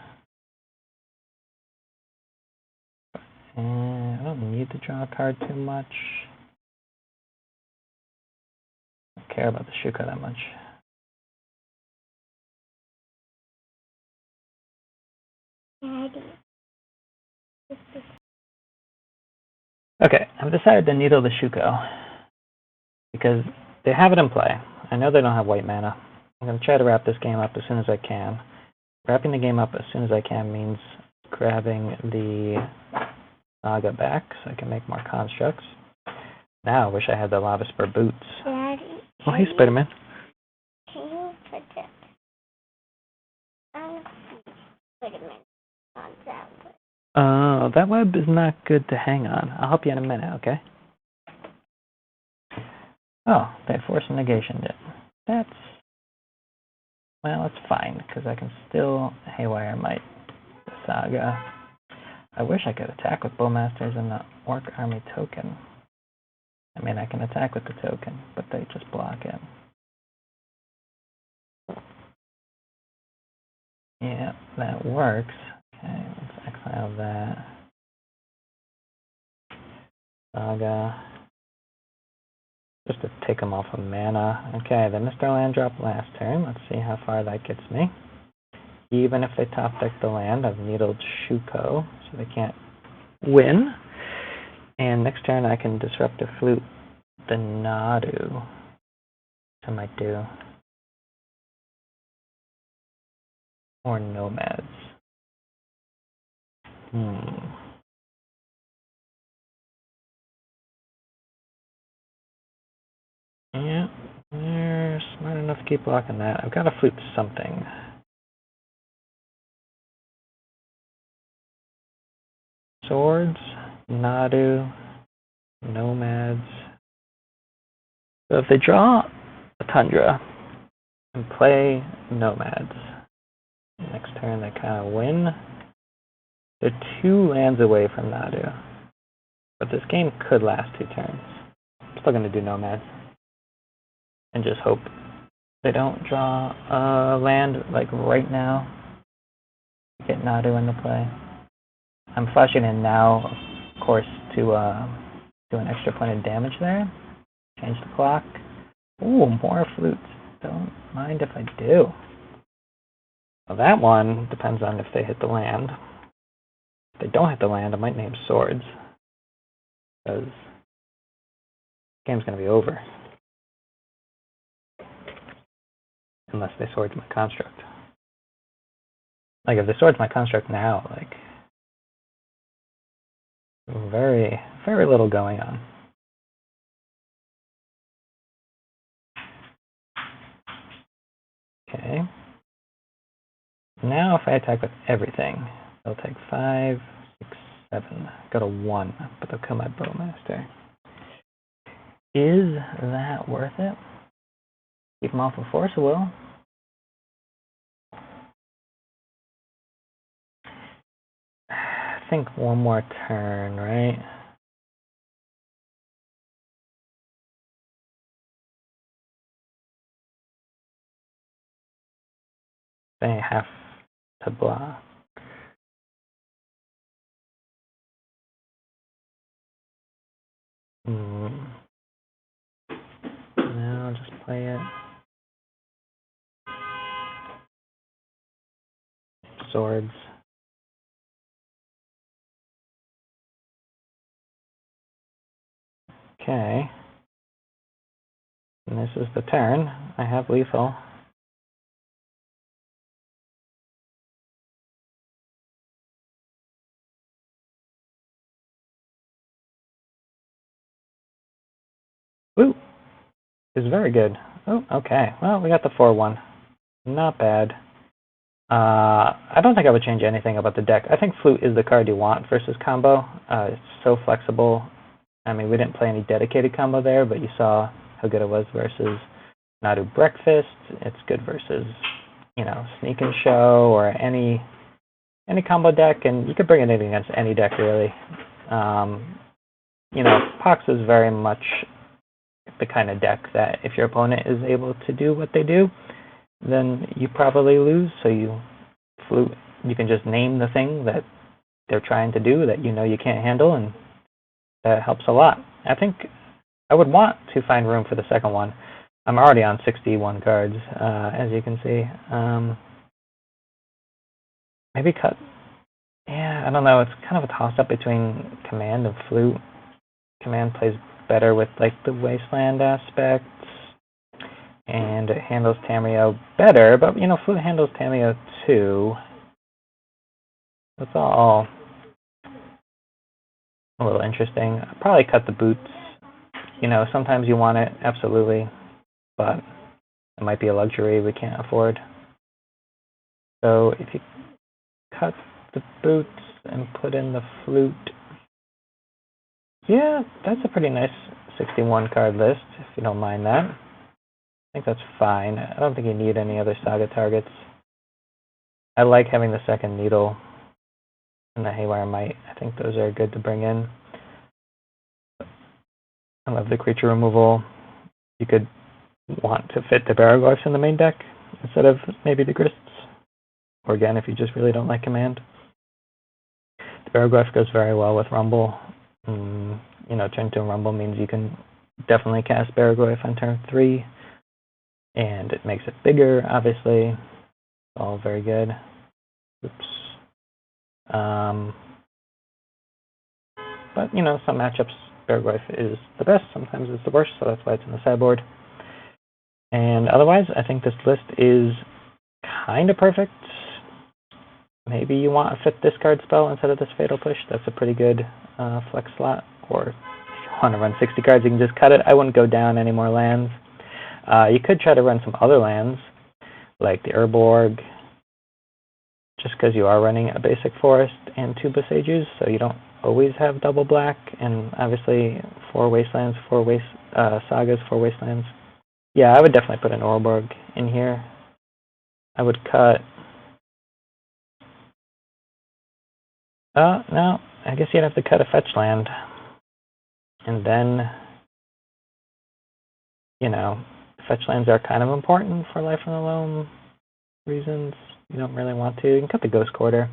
I don't need to draw a card too much. I don't care about the Shuko that much. Okay, I've decided to Needle the Shuko because they have it in play. I know they don't have white mana. I'm going to try to wrap this game up as soon as I can. Wrapping the game up as soon as I can means grabbing the Saga back so I can make more constructs. Now I wish I had the Lava Spur boots. Daddy, Oh, hey, Spider-Man. Can you put that on Spider-Man on that? That web is not good to hang on. I'll help you in a minute, okay? Oh, they force negationed it. That's... Well, it's fine, because I can still Haywire Might the Saga. I wish I could attack with Bowmasters and the Orc Army token. I mean, I can attack with the token, but they just block it. Yeah, that works. Okay, let's exile that. Saga. Just to take them off of mana. Okay, they missed their land drop last turn. Let's see how far that gets me. Even if they top deck the land, I've needled Shuko, so they can't win. And next turn I can disrupt a flute the Nadu. I might do. Or Nomads. Yeah, they're smart enough to keep blocking that. I've got to flute something. Swords, Nadu, Nomads. So if they draw a Tundra and play Nomads, next turn they kind of win. They're 2 lands away from Nadu. But this game could last 2 turns. I'm still going to do Nomads. And just hope they don't draw a land like right now. Get Nadu into play. I'm flashing in now, of course, to do an extra point of damage there. Change the clock. Ooh, more flutes. Don't mind if I do. Well, that one depends on if they hit the land. If they don't hit the land, I might name Swords. Because the game's going to be over. Unless they Swords my construct. Like, if the sword's my construct now, like, very, very little going on. Okay. Now if I attack with everything, they'll take 5, 6, 7. Go to 1, but they'll kill my bowmaster. Is that worth it? Keep them off with force of will. I think one more turn, right? They have to block. Now I'll just play it. Swords. Okay. And this is the turn. I have lethal. Woo! Is very good. Oh, okay. Well, we got the 4-1. Not bad. I don't think I would change anything about the deck. I think Flute is the card you want versus combo. It's so flexible. I mean, we didn't play any dedicated combo there, but you saw how good it was versus Nadu Breakfast. It's good versus, you know, Sneak and Show or any combo deck, and you could bring it in against any deck, really. You know, Pox is very much the kind of deck that if your opponent is able to do what they do, then you probably lose. So you can just name the thing that they're trying to do that you know you can't handle, and that helps a lot. I think I would want to find room for the second one. I'm already on 61 cards, as you can see. Maybe cut. Yeah, I don't know. It's kind of a toss-up between Command and Flute. Command plays better with like the Wasteland aspects, and it handles Tamriel better, but you know, Flute handles Tamriel too. It's all a little interesting. I'd probably cut the boots. You know, sometimes you want it, absolutely, but it might be a luxury we can't afford. So if you cut the boots and put in the Flute, yeah, that's a pretty nice 61 card list, if you don't mind that. I think that's fine. I don't think you need any other Saga targets. I like having the second Needle and the Haywire Might. I think those are good to bring in. I love the creature removal. You could want to fit the Baraglyphs in the main deck instead of maybe the Grists. Or again, if you just really don't like Command. The Baraglyph goes very well with Rumble. You know, turn 2 Rumble means you can definitely cast Baraglyph on turn 3. And it makes it bigger, obviously. All very good. Oops. But, you know, some matchups, Baraglyph is the best. Sometimes it's the worst, so that's why it's in the sideboard. And otherwise, I think this list is kind of perfect. Maybe you want a 5th discard spell instead of this Fatal Push. That's a pretty good flex slot. Or if you want to run 60 cards, you can just cut it. I wouldn't go down any more lands. You could try to run some other lands, like the Urborg, just because you are running a basic forest and 2 Bosages, so you don't always have double black, and obviously 4 wastelands, 4 sagas, 4 wastelands. Yeah, I would definitely put an Urborg in here. I would cut... no, I guess you'd have to cut a fetch land. And then, you know, fetch lands are kind of important for Life on the Loam reasons. You don't really want to. You can cut the Ghost Quarter.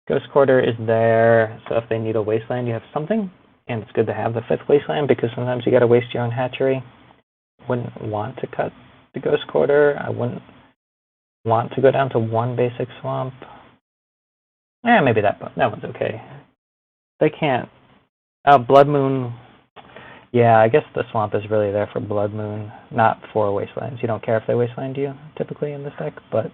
Ghost Quarter is there, so if they need a wasteland, you have something. And it's good to have the 5th wasteland, because sometimes you got to waste your own hatchery. Wouldn't want to cut the Ghost Quarter. I wouldn't want to go down to 1 basic swamp. Yeah, maybe that one's okay. They can't. Blood Moon. Yeah, I guess the swamp is really there for Blood Moon, not for wastelands. You don't care if they wasteland you, typically, in this deck, but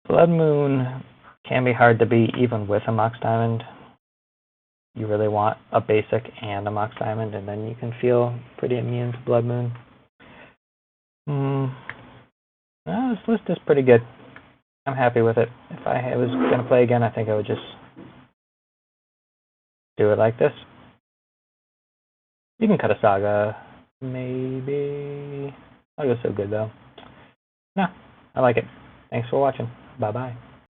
Blood Moon can be hard to beat even with a Mox Diamond. You really want a basic and a Mox Diamond, and then you can feel pretty immune to Blood Moon. Well, this list is pretty good. I'm happy with it. If I was going to play again, I think I would just do it like this. You can cut a Saga, maybe. Saga's so good, though. No, I like it. Thanks for watching. Bye-bye.